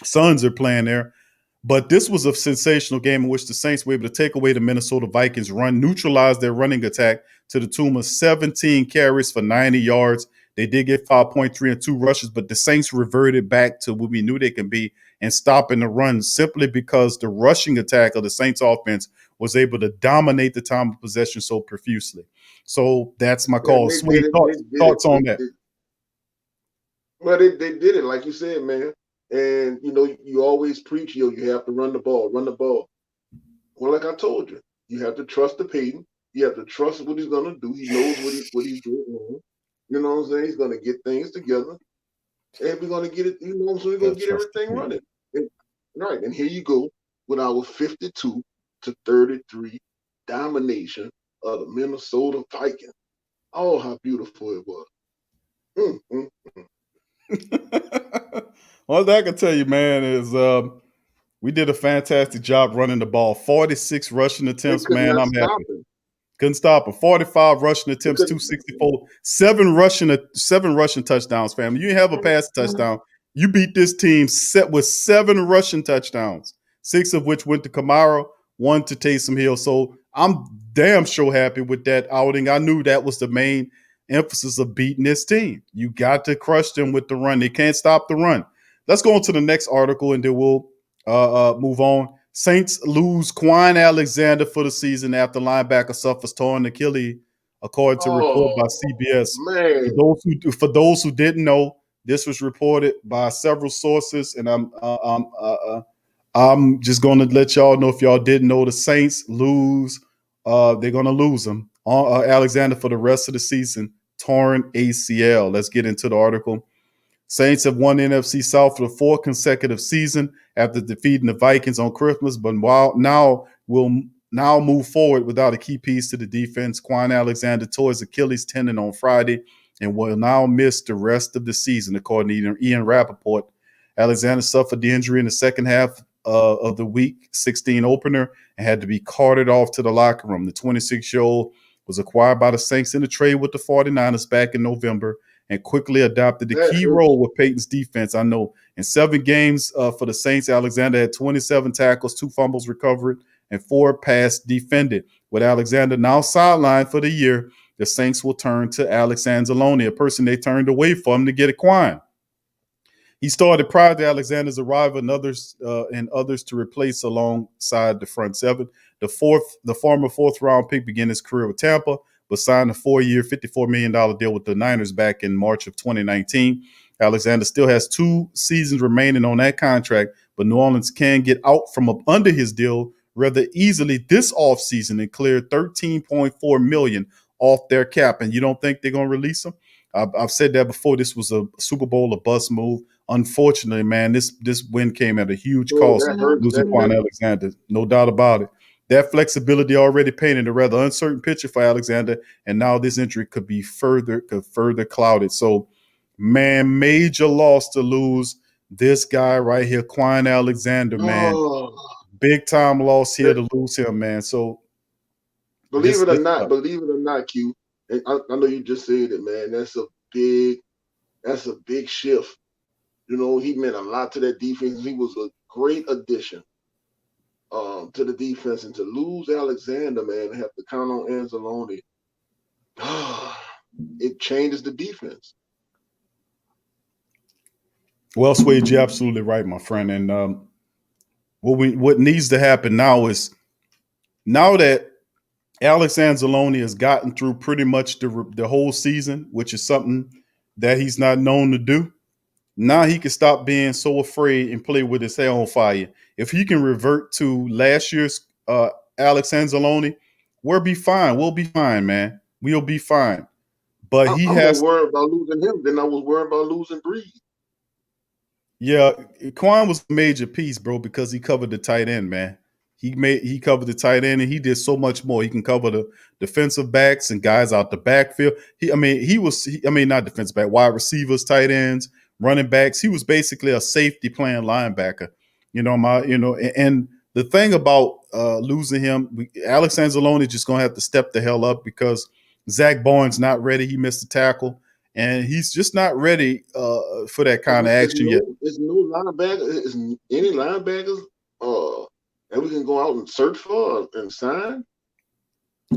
Sons are playing there. But this was a sensational game in which the Saints were able to take away the Minnesota Vikings run, neutralize their running attack to the tune of 17 carries for 90 yards. They did get 5.3 and 2 rushes, but the Saints reverted back to what we knew they can be and stopping the run simply because the rushing attack of the Saints offense was able to dominate the time of possession so profusely. So that's my call. Sweet thoughts on that. Well, they did it, like you said, man. And, you always preach, you have to run the ball. Well, like I told you, you have to trust the Payton. You have to trust what he's going to do. He knows what he's doing. You know what I'm saying? He's going to get things together. And we're going to get it, so we're going to get everything running. Right. And here you go with our 52-33 domination of the Minnesota Vikings. Oh, how beautiful it was. All I can tell you, man, is we did a fantastic job running the ball. 46 rushing attempts, man. I'm happy. Couldn't stop him. 45 rushing attempts, 264, 7 rushing touchdowns, family. You have a pass touchdown. You beat this team with 7 rushing touchdowns, 6 of which went to Kamara, 1 to Taysom Hill. So I'm damn sure happy with that outing. I knew that was the main emphasis of beating this team. You got to crush them with the run. They can't stop the run. Let's go on to the next article, and then we'll move on. Saints lose Quan Alexander for the season after linebacker suffers torn Achilles, according to a report by CBS. Man. For those who didn't know, this was reported by several sources, and I'm just going to let y'all know, if y'all didn't know, the Saints lose. They're going to lose him, Alexander, for the rest of the season. Torn ACL. Let's get into the article. Saints have won the NFC South for the 4th consecutive season after defeating the Vikings on Christmas, but will move forward without a key piece to the defense. Quan Alexander tore his Achilles tendon on Friday and will now miss the rest of the season, according to Ian Rappaport. Alexander suffered the injury in the second half of the Week 16 opener and had to be carted off to the locker room. The 26-year-old was acquired by the Saints in a trade with the 49ers back in November and quickly adopted the key role with Payton's defense. I know in 7 games for the Saints, Alexander had 27 tackles, 2 fumbles recovered, and 4 pass defended. With Alexander now sidelined for the year, the Saints will turn to Alex Anzalone, a person they turned away from to get Quan. He started prior to Alexander's arrival and others to replace alongside the front 7. The former 4th-round pick began his career with Tampa, but signed a 4-year, $54 million deal with the Niners back in March of 2019. Alexander still has 2 seasons remaining on that contract, but New Orleans can get out from up under his deal rather easily this offseason and clear $13.4 million off their cap. And you don't think they're going to release him? I've said that before. This was a Super Bowl, a bust move. Unfortunately, man, this win came at a huge cost, losing Quan Alexander. No doubt about it. That flexibility already painted a rather uncertain picture for Alexander, and now this injury could further clouded. So, man, major loss to lose this guy right here, Quan Alexander, man. Big time loss here to lose him, man. So, believe it or not, Q, and I know you just said it, man. That's a big shift. He meant a lot to that defense. He was a great addition to the defense, and to lose Alexander, man, and have to count on Anzalone, it changes the defense. Well, Swade, you're absolutely right, my friend. And what needs to happen now is, now that Alex Anzalone has gotten through pretty much the whole season, which is something that he's not known to do. Now he can stop being so afraid and play with his hair on fire. If he can revert to last year's Alex Anzalone, we'll be fine. We'll be fine, man. We'll be fine. But he I'm has more worried about losing him than I was worried about losing Brees. Yeah, Quan was a major piece, bro, because he covered the tight end, man. He covered the tight end, and he did so much more. He can cover the defensive backs and guys out the backfield. Not defensive back, wide receivers, tight ends, running backs. He was basically a safety playing linebacker. And the thing about losing him, Alex Anzalone is just gonna have to step the hell up because Zach Barnes not ready. He missed the tackle. And he's just not ready for that kind of action yet. There's no linebacker. Is any linebackers that we can go out and search for and sign?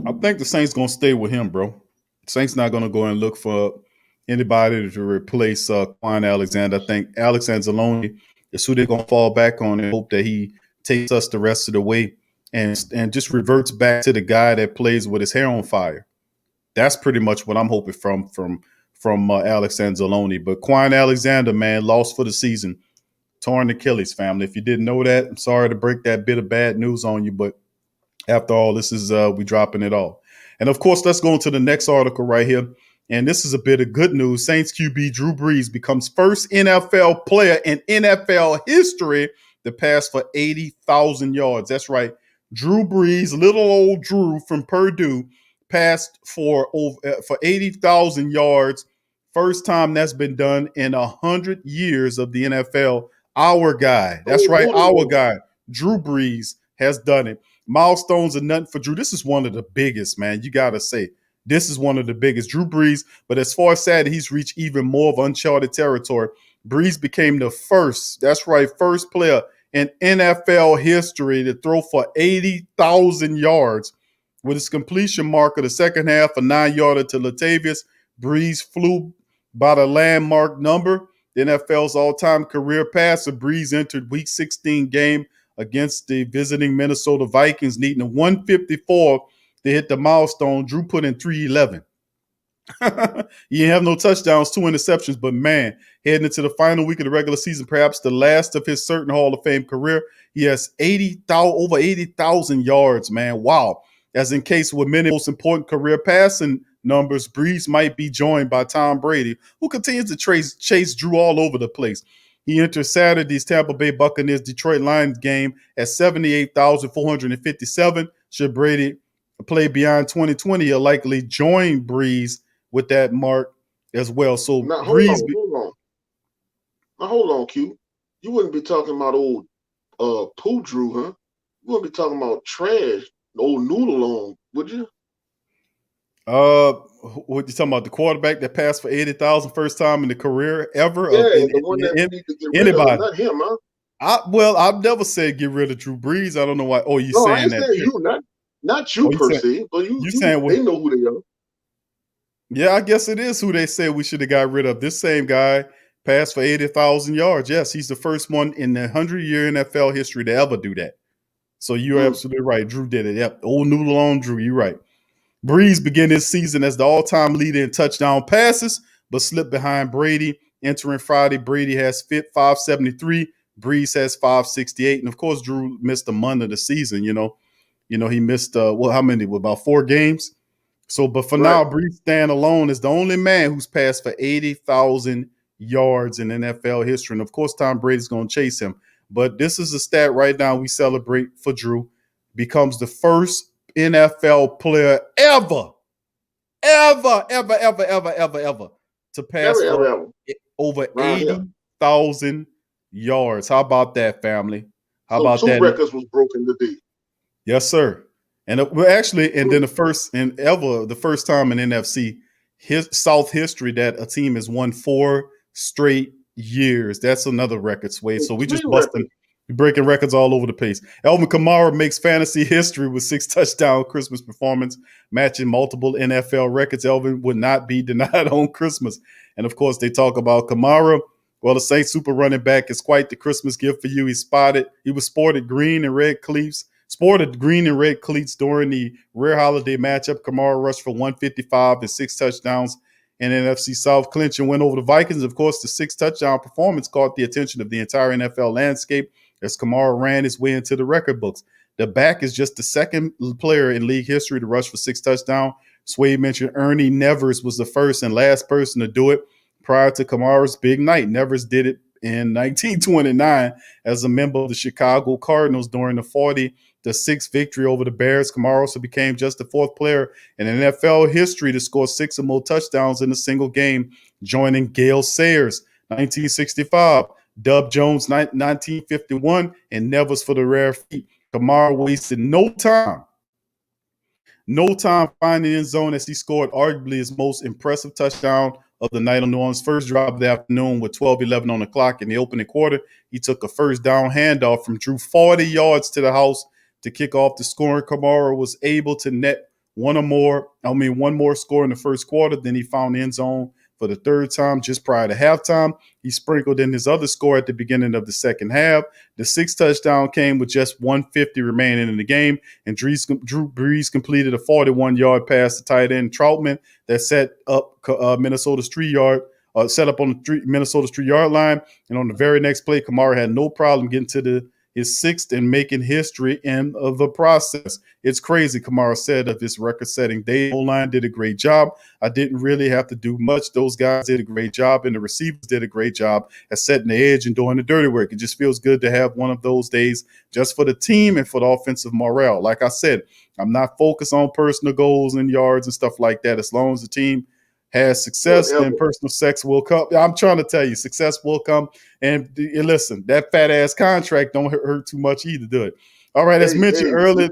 I think the Saints gonna stay with him, bro. The Saints not gonna go and look for anybody to replace Quan Alexander. I think Alex Anzalone is who they're gonna fall back on and hope that he takes us the rest of the way and just reverts back to the guy that plays with his hair on fire. That's pretty much what I'm hoping from Alex Anzalone. But Quan Alexander, man, lost for the season. Torn Achilles, family. If you didn't know that, I'm sorry to break that bit of bad news on you, but after all, this is we dropping it all. And of course, let's go into the next article right here. And this is a bit of good news. Saints QB Drew Brees becomes first NFL player in NFL history to pass for 80,000 yards. That's right. Drew Brees, little old Drew from Purdue, passed for 80,000 yards. First time that's been done in 100 years of the NFL. Our guy, that's right, our guy, Drew Brees, has done it. Milestones are nothing for Drew. This is one of the biggest, man. You got to say, this is one of the biggest. Drew Brees, but as far as sad, he's reached even more of uncharted territory. Brees became the first, that's right, first player in NFL history to throw for 80,000 yards. With his completion mark of the second half, a 9-yarder to Latavius, Brees flew by the landmark number. The NFL's all-time career passer. Brees entered Week 16 game against the visiting Minnesota Vikings, needing a 154 to hit the milestone. Drew put in 311. He didn't have no touchdowns, 2 interceptions, but man, heading into the final week of the regular season, perhaps the last of his certain Hall of Fame career, he has over 80,000 yards, man. Wow. As in case with many most important career passing numbers, Brees might be joined by Tom Brady, who continues to chase Drew all over the place. He enters Saturday's Tampa Bay Buccaneers Detroit Lions game at 78,457. Should Brady play beyond 2020, he'll likely join Brees with that mark as well. So now, Brees. Hold on, Q. You wouldn't be talking about old Pooh Drew, huh? You wouldn't be talking about trash. Old noodle on, would you? What you talking about? The quarterback that passed for 80,000 first time in the career ever? Yeah, the one that we need to get rid of, not him, huh? I've never said get rid of Drew Brees. I don't know why. Oh, you saying I ain't that? saying you, not you per se, but you saying they know who they are. Yeah, I guess it is who they say we should have got rid of. This same guy passed for 80,000 yards. Yes, he's the first one in the 100-year NFL history to ever do that. So you're absolutely right. Drew did it. Yep. Old noodle on Drew. You're right. Brees began his season as the all-time leader in touchdown passes, but slipped behind Brady. Entering Friday, Brady has 573. Brees has 568. And, of course, Drew missed a month of the season, you know. He missed, how many? About 4 games? So, but for now, Brees stand alone is the only man who's passed for 80,000 yards in NFL history. And, of course, Tom Brady's going to chase him. But this is a stat right now we celebrate for Drew. Becomes the first NFL player ever to pass over 80,000 yards. How about that, family? How about that? 2 records was broken today. Yes, sir. And then the first time in NFC South history that a team has won 4 straight years. That's another record, Sway. So we just breaking records all over the place. Alvin Kamara makes fantasy history with 6 touchdown Christmas performance, matching multiple NFL records. Alvin would not be denied on Christmas. And of course, they talk about Kamara. Well, the Saints super running back is quite the Christmas gift for you. He was sported green and red cleats, sported green and red cleats during the rare holiday matchup. Kamara rushed for 155 and 6 touchdowns in NFC South clinching win over the Vikings. Of course, the 6 touchdown performance caught the attention of the entire NFL landscape as Kamara ran his way into the record books. The back is just the second player in league history to rush for 6 touchdowns. Swade mentioned Ernie Nevers was the first and last person to do it prior to Kamara's big night. Nevers did it in 1929 as a member of the Chicago Cardinals during the 40-6 victory over the Bears. Kamara also became just the 4th player in NFL history to score 6 or more touchdowns in a single game, joining Gale Sayers, 1965, Dub Jones, 1951, and Nevers for the rare feat. Kamara wasted no time finding the end zone as he scored arguably his most impressive touchdown of the night on New Orleans' first drive of the afternoon with 12:11 on the clock in the opening quarter. He took a first down handoff from Drew 40 yards to the house to kick off the scoring. Kamara was able to net one more score in the first quarter. Then he found the end zone for the 3rd time just prior to halftime. He sprinkled in his other score at the beginning of the second half. The 6th touchdown came with just 150 remaining in the game, and Drew Brees completed a 41-yard pass to tight end Troutman that set up Minnesota's 3-yard set up on the Minnesota's 3-yard line. And on the very next play, Kamara had no problem getting to his 6th and making history in the process. It's crazy, Kamara said of his record-setting day. The O-line did a great job. I didn't really have to do much. Those guys did a great job, and the receivers did a great job at setting the edge and doing the dirty work. It just feels good to have one of those days just for the team and for the offensive morale. Like I said, I'm not focused on personal goals and yards and stuff like that. As long as the team has success, then personal sex will come. I'm trying to tell you, success will come. And listen, that fat ass contract don't hurt too much either, do it? All right, as mentioned earlier,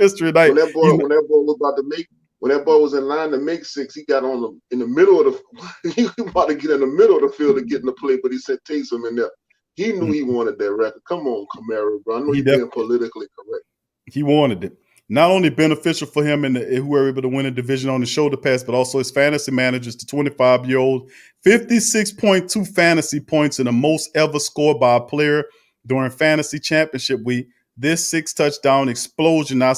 history night. When that boy was about to make, when that boy was in line to make 6, he got on in the middle of the. He was about to get in the middle of the field to get in the play, but he said Taysom in there. He knew he wanted that record. Come on, Kamara, bro. I know he's being politically correct. He wanted it. Not only beneficial for him and who were able to win a division on the shoulder pass, but also his fantasy managers, the 25-year-old, 56.2 fantasy points and the most ever scored by a player during fantasy championship week. This 6-touchdown explosion now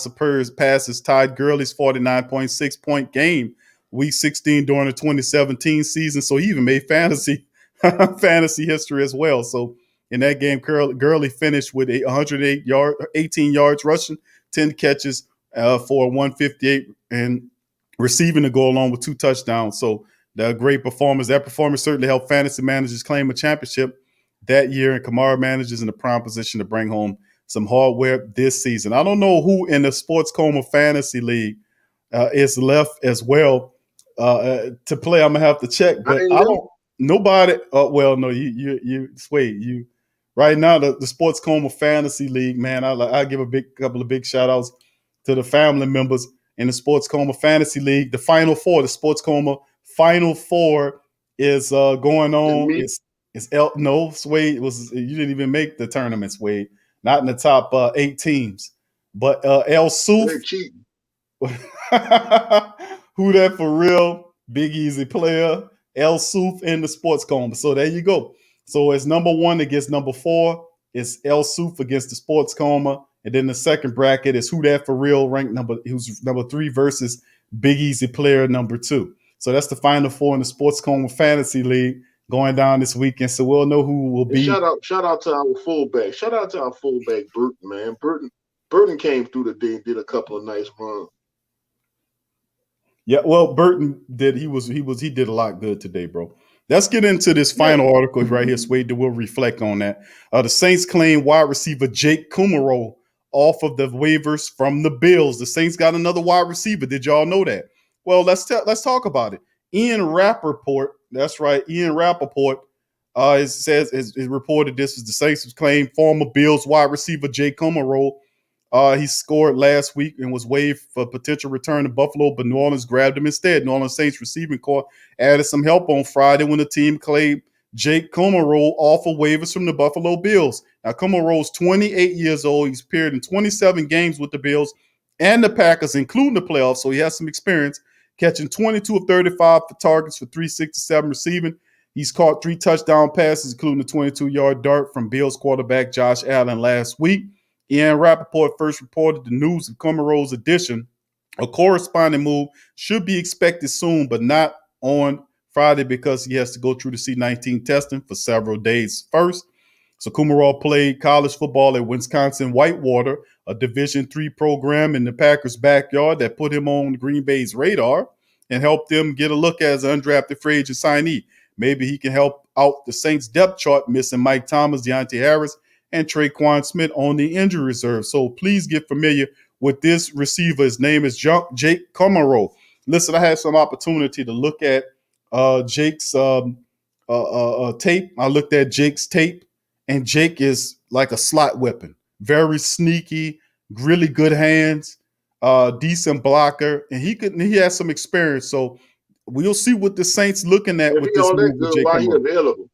passes Todd Gurley's 49.6 point game week 16 during the 2017 season. So he even made fantasy history as well. So in that game, Gurley finished with 18 yards rushing, 10 catches for 158 and receiving to go along with 2 touchdowns. So that great performance. That performance certainly helped fantasy managers claim a championship that year, and Kamara managers in the prime position to bring home some hardware this season. I don't know who in the Sports Coma Fantasy League is left as well to play. I'm gonna have to check, but I don't. Nobody. Well, no, you Sway. You right now the Sports Coma Fantasy League, man. I give a couple of big shout outs to the family members in the Sports Coma Fantasy League. The Final Four, the Sports Coma Final Four is going on. No, Swade you didn't even make the tournament, Swade. Not in the top 8 teams. But El Suf, who that for real, Big Easy player, El Suf in the Sports Coma. So there you go. So it's number 1 against number 4. It's El Suf against the Sports Coma. And then the second bracket is Who That For Real, who's number 3 versus Big Easy player number 2. So that's the Final Four in the Sports Coma Fantasy League going down this weekend. So we'll know who will be. Shout out to our fullback. Shout out to our fullback, Burton, man. Burton came through the day and did a couple of nice runs. Yeah, well, Burton did. He did a lot good today, bro. Let's get into this final article right here, Swade, that we'll reflect on that. The Saints claim wide receiver Jake Kumaro off of the waivers from the Bills. The Saints got another wide receiver. Did y'all know that? Well, let's talk about it. Ian Rappaport, that's right, Ian Rappaport is reported this is the Saints claim former Bills wide receiver Jake Kumaro. He scored last week and was waived for potential return to Buffalo, but New Orleans grabbed him instead. New Orleans Saints receiving corps added some help on Friday when the team claimed Jake Kumaro off of waivers from the Buffalo Bills. Now, Kumaro's 28 years old. He's appeared in 27 games with the Bills and the Packers, including the playoffs, so he has some experience, catching 22 of 35 for targets for 367 receiving. He's caught 3 touchdown passes, including a 22-yard dart from Bills quarterback Josh Allen last week. Ian Rappaport first reported the news of Kumero's addition. A corresponding move should be expected soon, but not on Friday because he has to go through the C-19 testing for several days first. So Kumerow played college football at Wisconsin Whitewater, a Division III program in the Packers' backyard that put him on Green Bay's radar and helped them get a look as an undrafted free agent signee. Maybe he can help out the Saints depth chart, missing Mike Thomas, Deontay Harris, and Traquan Smith on the injury reserve. So please get familiar with this receiver. His name is Jake Kumerow. Listen, I had some opportunity to look at Jake's tape. I looked at Jake's tape, and Jake is like a slot weapon. Very sneaky, really good hands, decent blocker, and he has some experience. So we'll see what the Saints looking at with this move with Jake Kumerow.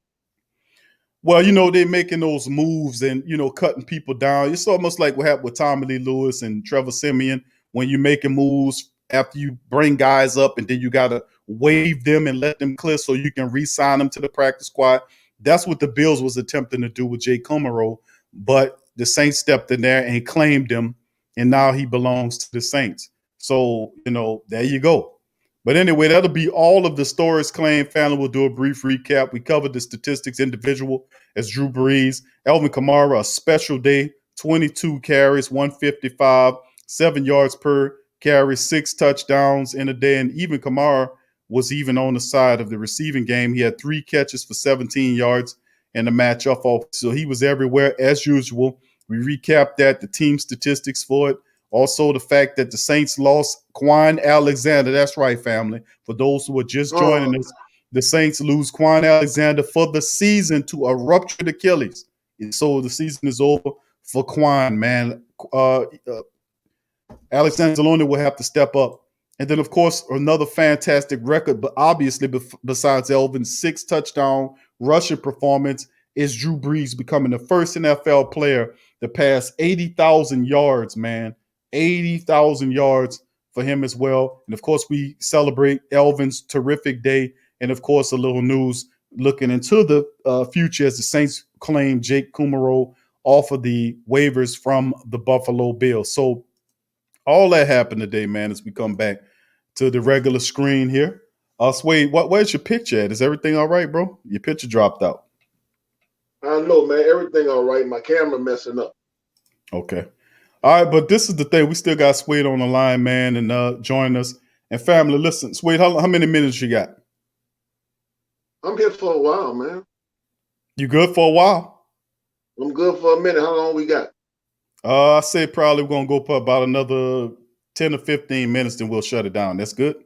Well, they're making those moves and, cutting people down. It's almost like what happened with Tommy Lee Lewis and Trevor Siemian when you're making moves after you bring guys up and then you got to waive them and let them clear so you can re-sign them to the practice squad. That's what the Bills was attempting to do with Jake Kumerow, but the Saints stepped in there and claimed him, and now he belongs to the Saints. So, there you go. But anyway, that'll be all of the stories claimed. Family will do a brief recap. We covered the statistics individual as Drew Brees. Alvin Kamara, a special day, 22 carries, 155, 7 yards per carry, 6 touchdowns in a day. And even Kamara was even on the side of the receiving game. He had 3 catches for 17 yards in the matchup. So he was everywhere as usual. We recapped that, the team statistics for it. Also, the fact that the Saints lost Quan Alexander. That's right, family. For those who are just joining us, the Saints lose Quan Alexander for the season to a ruptured Achilles. So the season is over for Quan, man. Alexander Zaloni will have to step up. And then, of course, another fantastic record, but obviously besides Elvin's 6 touchdown rushing performance is Drew Brees becoming the first NFL player to pass 80,000 yards, man. 80,000 yards for him as well. And, of course, we celebrate Elvin's terrific day. And, of course, a little news looking into the future as the Saints claim Jake Kumerow off of the waivers from the Buffalo Bills. So all that happened today, man, as we come back to the regular screen here. Swade, where's your picture at? Is everything all right, bro? Your picture dropped out. I know, man. Everything all right. My camera messing up. Okay. All right, but this is the thing. We still got Swade on the line, man, and join us. And family, listen, Swade, how many minutes you got? I'm here for a while, man. You good for a while? I'm good for a minute. How long we got? I say probably we're going to go for about another 10 or 15 minutes, then we'll shut it down. That's good?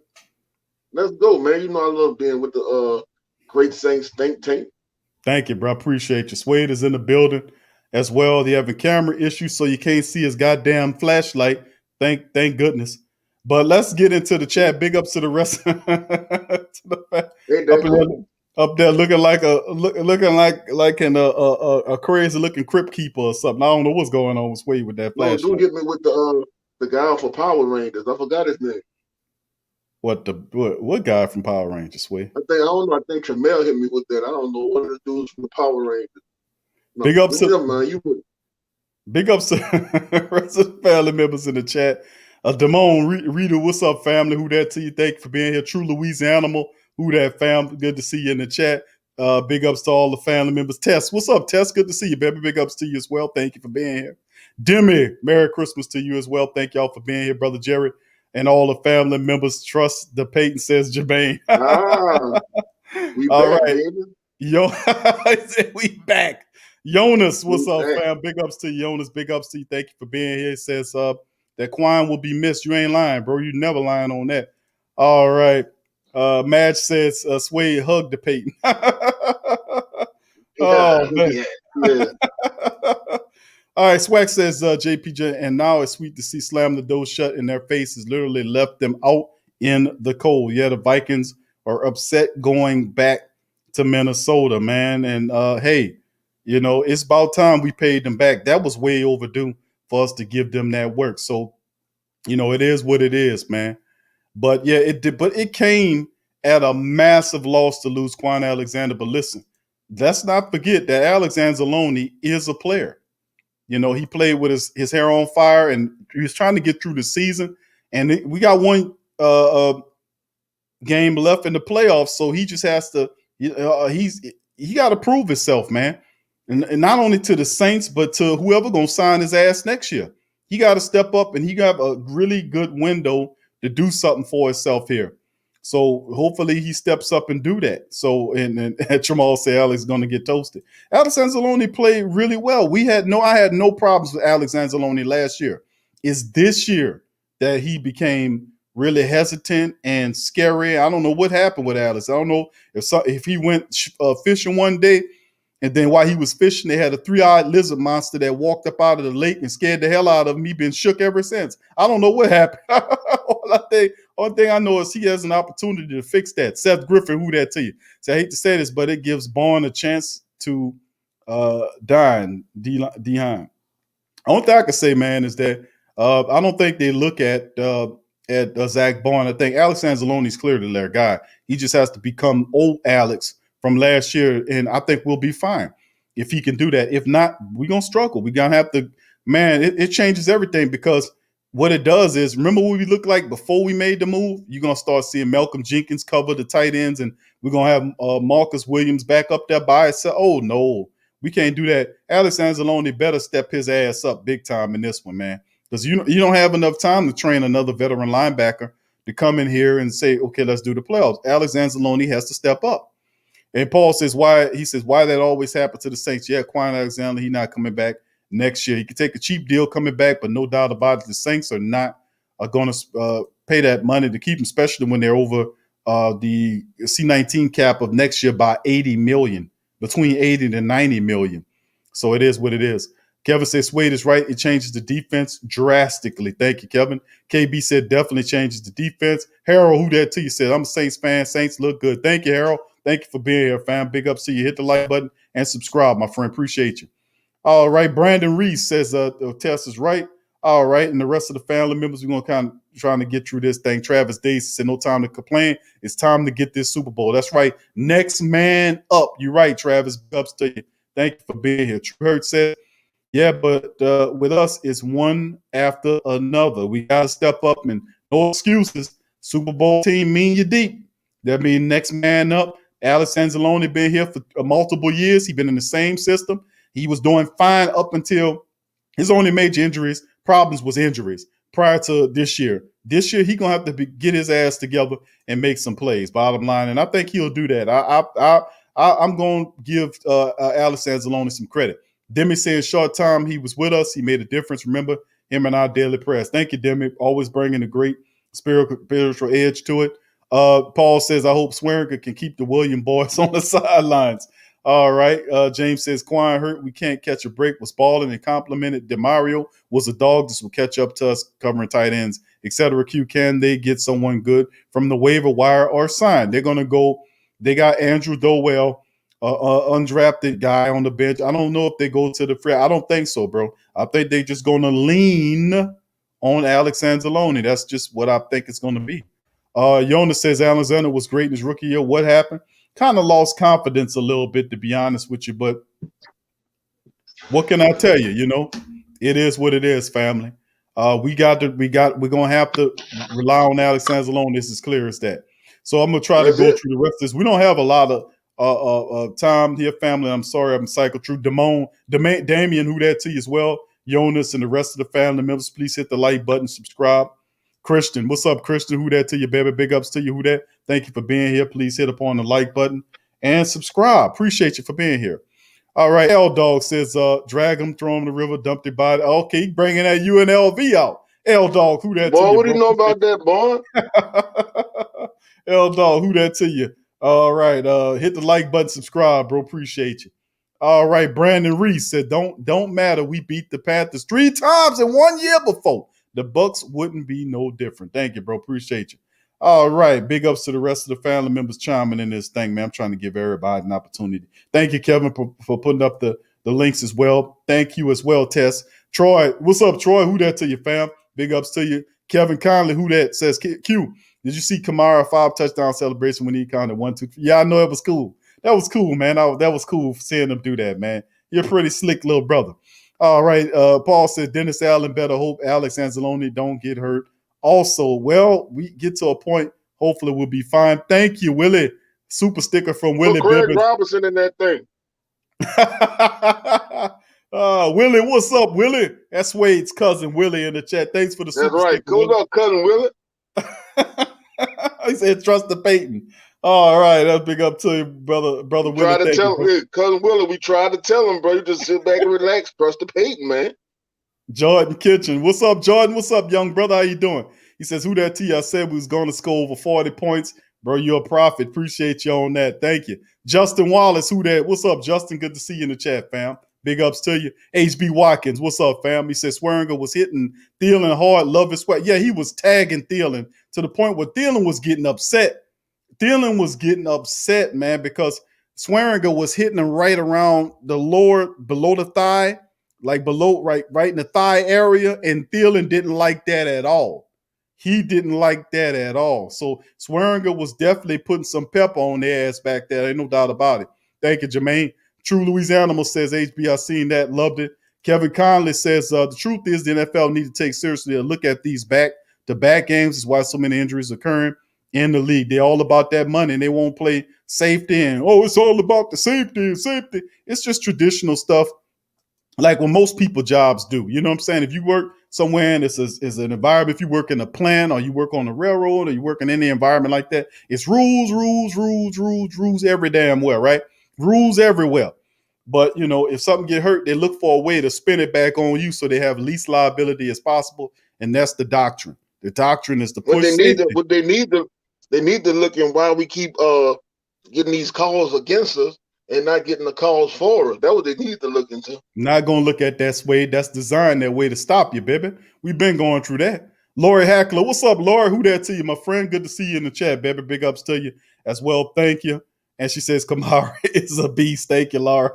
Let's go, man. You know I love being with the Great Saints think tank. Thank you, bro. I appreciate you. Swade is in the building as well. They having camera issues, so you can't see his goddamn flashlight. Thank goodness. But let's get into the chat. Big ups to the rest. Up there looking like a crazy looking crypt keeper or something. I don't know what's going on with Swade with that flashlight. Don't get me with the guy for Power Rangers. I forgot his name. What guy from Power Rangers, Swade? I don't know. I think Tramel hit me with that. I don't know. One of the dudes from the Power Rangers. No, big ups to big ups to the rest of the family members in the chat. Damone Rita, what's up, family? Who that to you? Thank you for being here. True Louisiana, who that fam? Good to see you in the chat. Big ups to all the family members. Tess, what's up, Tess? Good to see you, baby. Big ups to you as well. Thank you for being here. Demi, Merry Christmas to you as well. Thank y'all for being here, Brother Jerry. And all the family members trust the Payton, says Jermaine. We all back, right. Baby. We back. Jonas, what's up, fam? Big ups to you, Jonas. Big ups to you. Thank you for being here. It says that Quan will be missed. You ain't lying, bro. You never lying on that. All right. Madge says Swade hug the Payton. Oh, man. Yeah. All right, Swag says JPJ, and now it's sweet to see slam the door shut in their faces. Literally left them out in the cold. Yeah, the Vikings are upset going back to Minnesota, man. And hey, it's about time we paid them back. That was way overdue for us to give them that work. So, it is what it is, man. But yeah, it did. But it came at a massive loss to lose Quan Alexander. But listen, let's not forget that Alexander Zaloni is a player. You know, he played with his hair on fire, and he was trying to get through the season. And we got one game left in the playoffs, so he just has to. He got to prove himself, man, and not only to the Saints, but to whoever gonna sign his ass next year. He got to step up, and he got a really good window to do something for himself here. So hopefully he steps up and do that. So and Jamal said Alex is going to get toasted. Alex Anzalone played really well. I had no problems with Alex Anzalone last year. It's this year that he became really hesitant and scary. I don't know what happened with Alex. I don't know if he went fishing one day, and then while he was fishing, they had a 3-eyed lizard monster that walked up out of the lake and scared the hell out of him. He's been shook ever since. I don't know what happened. Only thing I know is he has an opportunity to fix that. Seth Griffin, who that to you? So I hate to say this, but it gives Bourne a chance to dine. Only thing I can say, man, is that I don't think they look at Zach Bourne. I think Alex Anzalone is clearly their guy. He just has to become old Alex from last year, and I think we'll be fine if he can do that. If not, we're going to struggle. We're going to have to, man, it changes everything, because what it does is, remember what we looked like before we made the move? You're going to start seeing Malcolm Jenkins cover the tight ends, and we're going to have Marcus Williams back up there by itself. Oh, no, we can't do that. Alex Anzalone better step his ass up big time in this one, man, because you don't have enough time to train another veteran linebacker to come in here and say, okay, let's do the playoffs. Alex Anzalone has to step up. And Paul says, why that always happens to the Saints? Yeah, Kwon Alexander, he's not coming back next year. He could take a cheap deal coming back, but no doubt about it, the Saints are not going to pay that money to keep him, especially when they're over the C-19 cap of next year by $80 million, between $80 and $90 million. So it is what it is. Kevin says Swade is right. It changes the defense drastically. Thank you, Kevin. KB said definitely changes the defense. Harold, who that to you, said I'm a Saints fan. Saints look good. Thank you, Harold. Thank you for being here, fam. Big ups to you. Hit the like button and subscribe, my friend. Appreciate you. All right. Brandon Reese says Tess is right. All right. And the rest of the family members, we're going to kind of trying to get through this thing. Travis Dace said no time to complain. It's time to get this Super Bowl. That's right. Next man up. You're right, Travis. Big ups to you. Thank you for being here. True Hurt said, yeah, but with us, it's one after another. We got to step up, and no excuses. Super Bowl team mean you deep. That means next man up. Alex Anzalone been here for multiple years. He's been in the same system. He was doing fine up until his only major problems was injuries prior to this year. This year, he's going to have to get his ass together and make some plays, bottom line. And I think he'll do that. I'm going to give Alex Anzalone some credit. Demi said short time he was with us. He made a difference. Remember him in our daily press. Thank you, Demi. Always bringing a great spiritual edge to it. Paul says, I hope Swearinger can keep the William boys on the sidelines. All right. James says, Kwon hurt. We can't catch a break. Was balling and complimented. DeMario was a dog. This will catch up to us covering tight ends, etc. Q, can they get someone good from the waiver wire or sign? They're going to go. They got Andrew Dowell, undrafted guy on the bench. I don't know if they go to the free. I don't think so, bro. I think they're just going to lean on Alex Anzalone. That's just what I think it's going to be. Jonas says Alexander was great in his rookie year. What happened? Kind of lost confidence a little bit, to be honest with you. But what can I tell you? You know, it is what it is, family. We're gonna have to rely on Alex Anzalone. This is clear as that. So I'm gonna try to go through the rest of this. We don't have a lot of time here, family. I'm sorry, I'm cycled through. Damien, who that to you as well. Jonas and the rest of the family members, please hit the like button, subscribe. Christian, what's up, Christian? Who that to you, baby? Big ups to you. Who that? Thank you for being here. Please hit upon the like button and subscribe. Appreciate you for being here. All right. L-Dog says, drag him, throw him in the river, dump their body. Okay, bringing that UNLV out. L-Dog, who that to you? Boy, what do you know about that, boy? L-Dog, who that to you? All right. Hit the like button, subscribe, bro. Appreciate you. All right. Brandon Reese said, don't matter. We beat the Panthers 3 times in 1 year before. The Bucks wouldn't be no different. Thank you, bro. Appreciate you. All right. Big ups to the rest of the family members chiming in this thing, man. I'm trying to give everybody an opportunity. Thank you, Kevin, for putting up the links as well. Thank you as well, Tess. Troy, what's up, Troy? Who that to you, fam? Big ups to you. Kevin Conley, who that says, Q, did you see Kamara 5 touchdown celebration when he counted 1, 2, 3? Yeah, I know it was cool. That was cool, man. That was cool seeing him do that, man. You're a pretty slick little brother. All right. Paul said Dennis Allen better hope Alex Anzalone don't get hurt. Also, well, we get to a point. Hopefully, we'll be fine. Thank you, Willie. Super sticker from Willie Put Craig Bibbins. Robinson in that thing. Willie, what's up, Willie? That's Wade's cousin, Willie, in the chat. Thanks for the That's super right. sticker. Cool up, cousin Willie. He said, trust the Payton. All right. That's big up to you, brother Willie. Try to Thank tell you, bro. him, cousin Willie, we tried to tell him, bro. You just sit back and relax. Trust the Payton, man. Jordan Kitchen. What's up, Jordan? What's up, young brother? How you doing? He says, who that T? I said we was going to score over 40 points. Bro, you're a prophet. Appreciate you on that. Thank you. Justin Wallace, who that? What's up, Justin? Good to see you in the chat, fam. Big ups to you. HB Watkins, what's up, fam? He says Swearinger was hitting Thielen hard. Love his sweat. Yeah, he was tagging Thielen to the point where Thielen was getting upset. Thielen was getting upset, man, because Swearinger was hitting him right around the lower, below the thigh, like below, right in the thigh area, and Thielen didn't like that at all. He didn't like that at all. So Swearinger was definitely putting some pepper on their ass back there. Ain't no doubt about it. Thank you, Jermaine. True Louisiana says, HB, I seen that, loved it. Kevin Conley says, the truth is the NFL need to take seriously a look at these back-to-back games. Is why so many injuries occurring in the league. They're all about that money, and they won't play safety. And, it's all about the safety. It's just traditional stuff like what most people jobs do. You know what I'm saying? If you work somewhere and it's an environment, if you work in a plant or you work on a railroad or you work in any environment like that, it's rules every damn well, right? Rules everywhere. But, if something get hurt, they look for a way to spin it back on you so they have least liability as possible. And that's the doctrine. The doctrine is to push safety. They need to look in why we keep getting these calls against us and not getting the calls for us. That's what they need to look into. Not going to look at that way. That's designed that way to stop you, baby. We've been going through that. Lori Hackler, what's up, Lori? Who that to you, my friend? Good to see you in the chat, baby. Big ups to you as well. Thank you. And she says, Kamara is a beast. Thank you, Laura.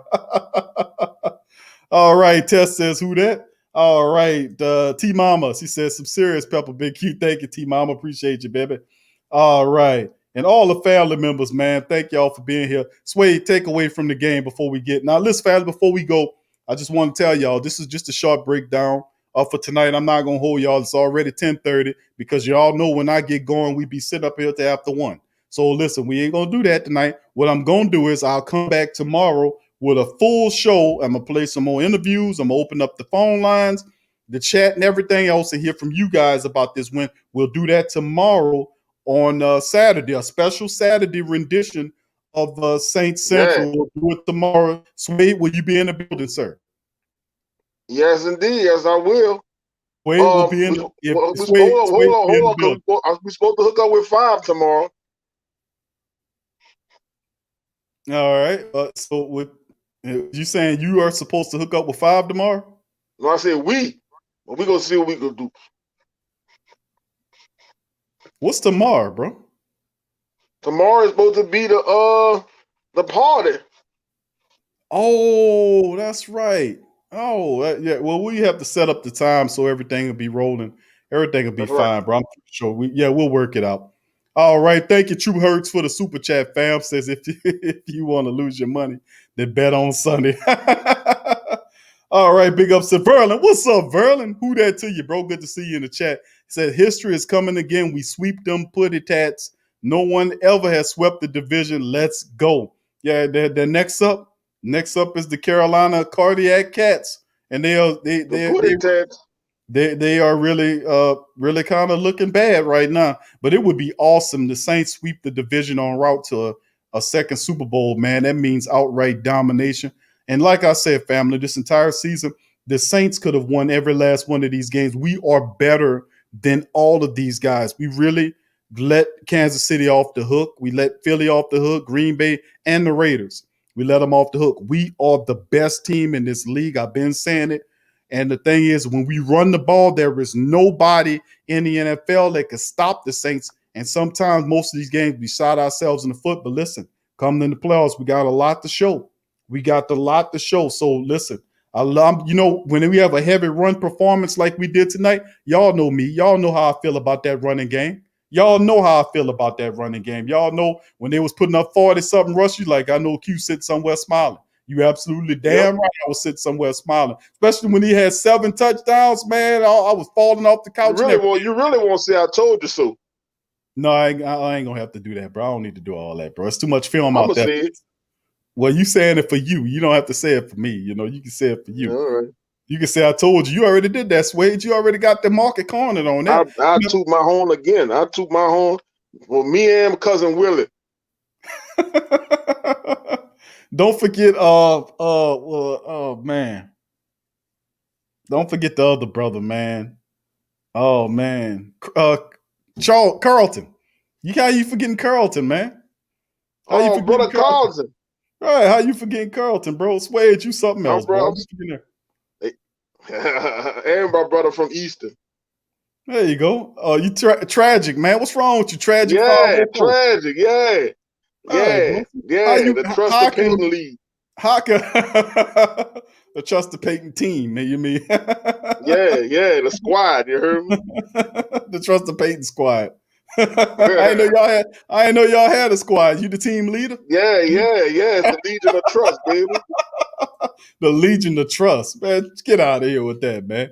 All right. Tess says, who that? All right. T-Mama, she says, some serious pepper. Big Q. Thank you, T-Mama. Appreciate you, baby. All right. And all the family members, man, thank y'all for being here. Sway, take away from the game before we get. Now, listen, family, before we go, I just want to tell y'all, this is just a short breakdown for tonight. I'm not going to hold y'all. It's already 10:30 because y'all know when I get going, we be sitting up here till after 1. So listen, we ain't going to do that tonight. What I'm going to do is I'll come back tomorrow with a full show. I'm going to play some more interviews. I'm going to open up the phone lines, the chat, and everything else and hear from you guys about this win. We'll do that tomorrow on Saturday, a special Saturday rendition of Saints Central. Yeah. We'll do it tomorrow. Sway, will you be in the building, sir? Yes, indeed. Yes, I will. Sway will be in the building. We're supposed to hook up with 5 tomorrow. All right. So with you saying you are supposed to hook up with 5 tomorrow? No, I said we. But we're going to see what we can do. What's tomorrow, bro? Tomorrow is supposed to be the party. Oh, that's right. Oh, yeah. Well, we have to set up the time so everything will be rolling. Everything will be That's fine, right. bro. I'm sure. We'll work it out. All right. Thank you, True Hertz, for the super chat, fam. Says if you want to lose your money, then bet on Sunday. All right. Big ups to Verlin. What's up, Verlin? Who that to you, bro? Good to see you in the chat. Said history is coming again. We sweep them putty tats. No one ever has swept the division. Let's go. Yeah, the next up is the Carolina Cardiac Cats, and they are really kind of looking bad right now. But it would be awesome. The Saints sweep the division en route to a second Super Bowl. Man, that means outright domination. And like I said, family, this entire season, the Saints could have won every last one of these games. We are better than all of these guys. We really let Kansas City off the hook. We let Philly off the hook, Green Bay, and the Raiders. We let them off the hook. We are the best team in this league. I've been saying it. And the thing is, when we run the ball, there is nobody in the NFL that can stop the Saints. And sometimes most of these games, we shot ourselves in the foot. But listen, coming in the playoffs, we got a lot to show. So listen, when we have a heavy run performance like we did tonight, y'all know me. Y'all know how I feel about that running game. Y'all know when they was putting up 40-something rushes, like I know Q sitting somewhere smiling. You absolutely damn right. I was sitting somewhere smiling, especially when he had 7 touchdowns. Man, I was falling off the couch. You really want to say I told you so? No, I ain't gonna have to do that, bro. I don't need to do all that, bro. It's too much film I'ma out there. say it. Well, you saying it for you. You don't have to say it for me. You know, you can say it for you. All right. You can say I told you. You already did that, Swade. You already got the market cornered on that. I toot my horn again. I toot my horn for me and cousin Willie. Don't forget, man. Don't forget the other brother, man. Oh man, Charles Carlton. How you forgetting Carlton, man? How you brother Carlton. Right, how you forgetting Carlton, bro? Swade, you something else, bro. And my brother from Easton. There you go. Oh, you tragic, man. What's wrong with you? Tragic. Yeah, tragic. Yeah. Yeah. The Trust the Payton lead. How can the Trust the Payton team, man? You mean? yeah, the squad. You heard me? The Trust the Payton squad. I didn't know y'all had a squad. You the team leader? Yeah. It's the Legion of Trust, baby. The Legion of Trust, man. Get out of here with that, man.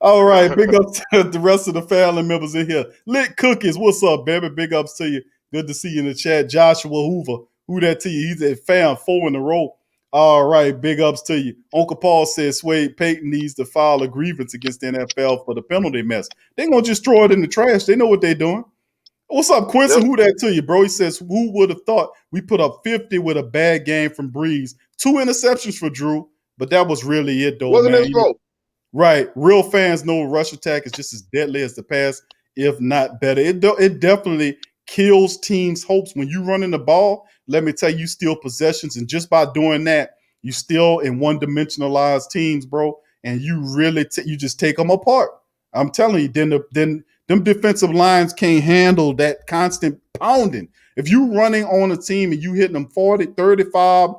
All right, big ups to the rest of the family members in here. Lit Cookies, what's up, baby? Big ups to you. Good to see you in the chat. Joshua Hoover, who that to you? He's at fam 4 in a row. All right, big ups to you. Uncle Paul says Swade Payton needs to file a grievance against the NFL for the penalty mess. They're going to just throw it in the trash. They know what they're doing. What's up, Quincy? Yep. Who that to you, bro? He says, who would have thought we put up 50 with a bad game from Brees? 2 interceptions for Drew, but that was really it, though, Wasn't man. His fault. Right. Real fans know rush attack is just as deadly as the pass, if not better. It definitely kills teams' hopes. When you running the ball, let me tell you, steal possessions. And just by doing that, you still in one-dimensionalized teams, bro. And you really you just take them apart. I'm telling you, then them defensive lines can't handle that constant pounding. If you running on a team and you hitting them 40, 35,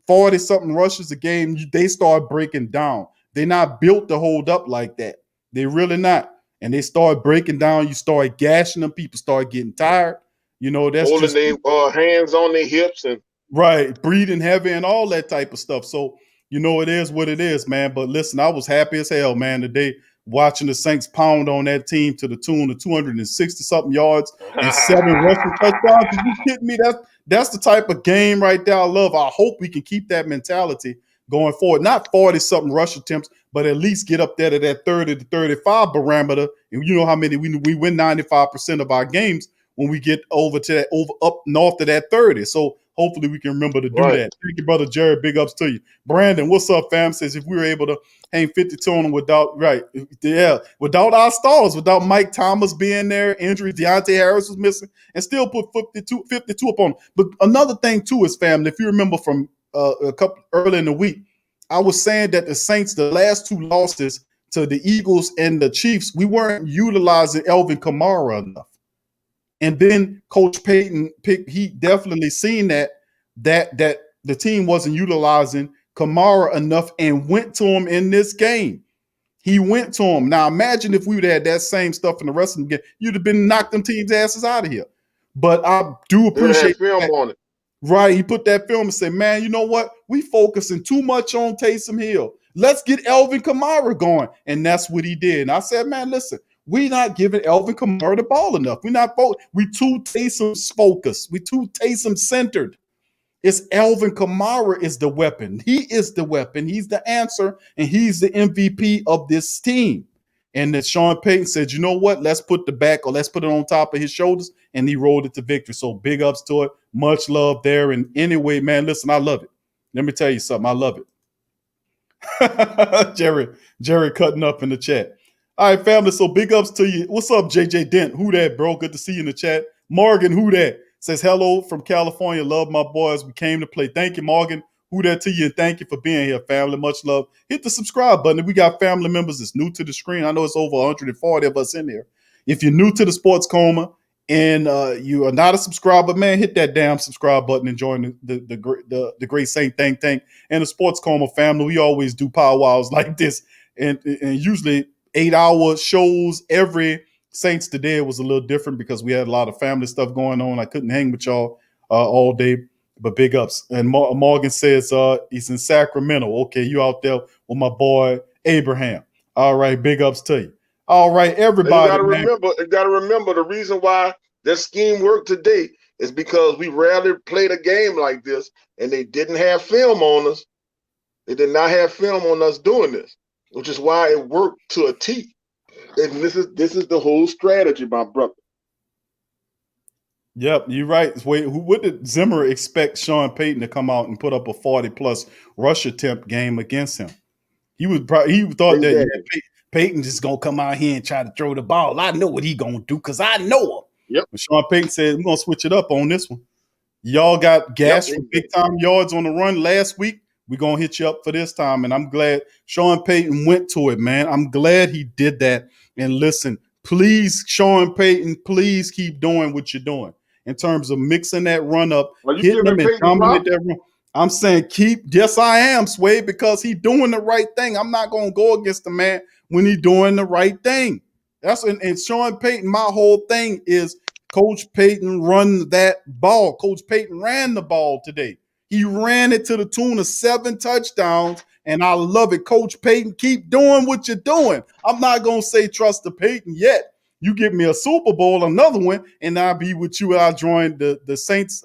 40-something rushes a game, they start breaking down. They're not built to hold up like that. They're really not. And they start breaking down. You start gashing them. People start getting tired. You know, that's holding just their hands on their hips and right, breathing heavy and all that type of stuff. So, you know, it is what it is, man. But listen, I was happy as hell, man, today watching the Saints pound on that team to the tune of 260-something yards and 7 rushing touchdowns. Are you kidding me? That's the type of game right there I love. I hope we can keep that mentality going forward. Not 40-something rush attempts, but at least get up there to that 30 to 35 barometer. And you know how many we win 95% of our games when we get over to that up north of that 30. So hopefully we can remember to do that. Thank you, brother Jared. Big ups to you. Brandon, what's up, fam? Says if we were able to hang 52 on them without our stars, without Mike Thomas being there, injury, Deontay Harris was missing, and still put 52 up on them. But another thing too is, fam, if you remember from a couple early in the week, I was saying that the Saints, the last 2 losses to the Eagles and the Chiefs, we weren't utilizing Alvin Kamara enough. And then Coach Payton he definitely seen that the team wasn't utilizing Kamara enough and went to him in this game. He went to him. Now imagine if we would have had that same stuff in the rest of the game, you'd have been knocked them teams' asses out of here. But I do appreciate film on it. Right, he put that film and said, man, you know what? We focusing too much on Taysom Hill. Let's get Alvin Kamara going. And that's what he did. And I said, man, listen, we're not giving Alvin Kamara the ball enough. We too Taysom focused. We too Taysom centered. It's Alvin Kamara is the weapon. He is the weapon. He's the answer, and he's the MVP of this team. And then Sean Payton said, you know what? Let's put let's put it on top of his shoulders, and he rolled it to victory. So big ups to it. Much love there. And anyway, man, listen, I love it. Let me tell you something. I love it. Jerry cutting up in the chat. All right, family. So big ups to you. What's up, JJ Dent? Who that, bro? Good to see you in the chat. Morgan, who that? Says hello from California. Love my boys. We came to play. Thank you, Morgan. Who that to you, and thank you for being here, family. Much love. Hit the subscribe button. If we got family members that's new to the screen, I know it's over 140 of us in there. If you're new to the Sports Coma and you are not a subscriber, man, hit that damn subscribe button and join the Great Saint Think Tank and the Sports Coma family. We always do powwows like this, and usually 8-hour shows every Saints. Today was a little different because we had a lot of family stuff going on. I couldn't hang with y'all all day. But big ups. And Morgan says he's in Sacramento. Okay, you out there with my boy Abraham. All right, big ups to you. All right, everybody. You gotta remember the reason why that scheme worked today is because we rarely played a game like this, and they didn't have film on us. They did not have film on us doing this, which is why it worked to a T. And this is the whole strategy, my brother. Yep, you're right. Wait, what did Zimmer expect Sean Payton to come out and put up a 40-plus rush attempt game against him? He thought that Payton just gonna come out here and try to throw the ball. I know what he gonna do because I know him. Yep. But Sean Payton said, "We're gonna switch it up on this one. Y'all got gas for big time yards on the run last week. We're gonna hit you up for this time." And I'm glad Sean Payton went to it, man. I'm glad he did that. And listen, please, Sean Payton, please keep doing what you're doing in terms of mixing that run up, hitting them and dominate that run. I'm saying yes, I am, Sway, because he's doing the right thing. I'm not going to go against the man when he's doing the right thing. And Sean Payton, my whole thing is Coach Payton run that ball. Coach Payton ran the ball today. He ran it to the tune of 7 touchdowns, and I love it. Coach Payton, keep doing what you're doing. I'm not going to say trust the Payton yet. You give me a Super Bowl, another one, and I'll be with you. I'll join the Saints.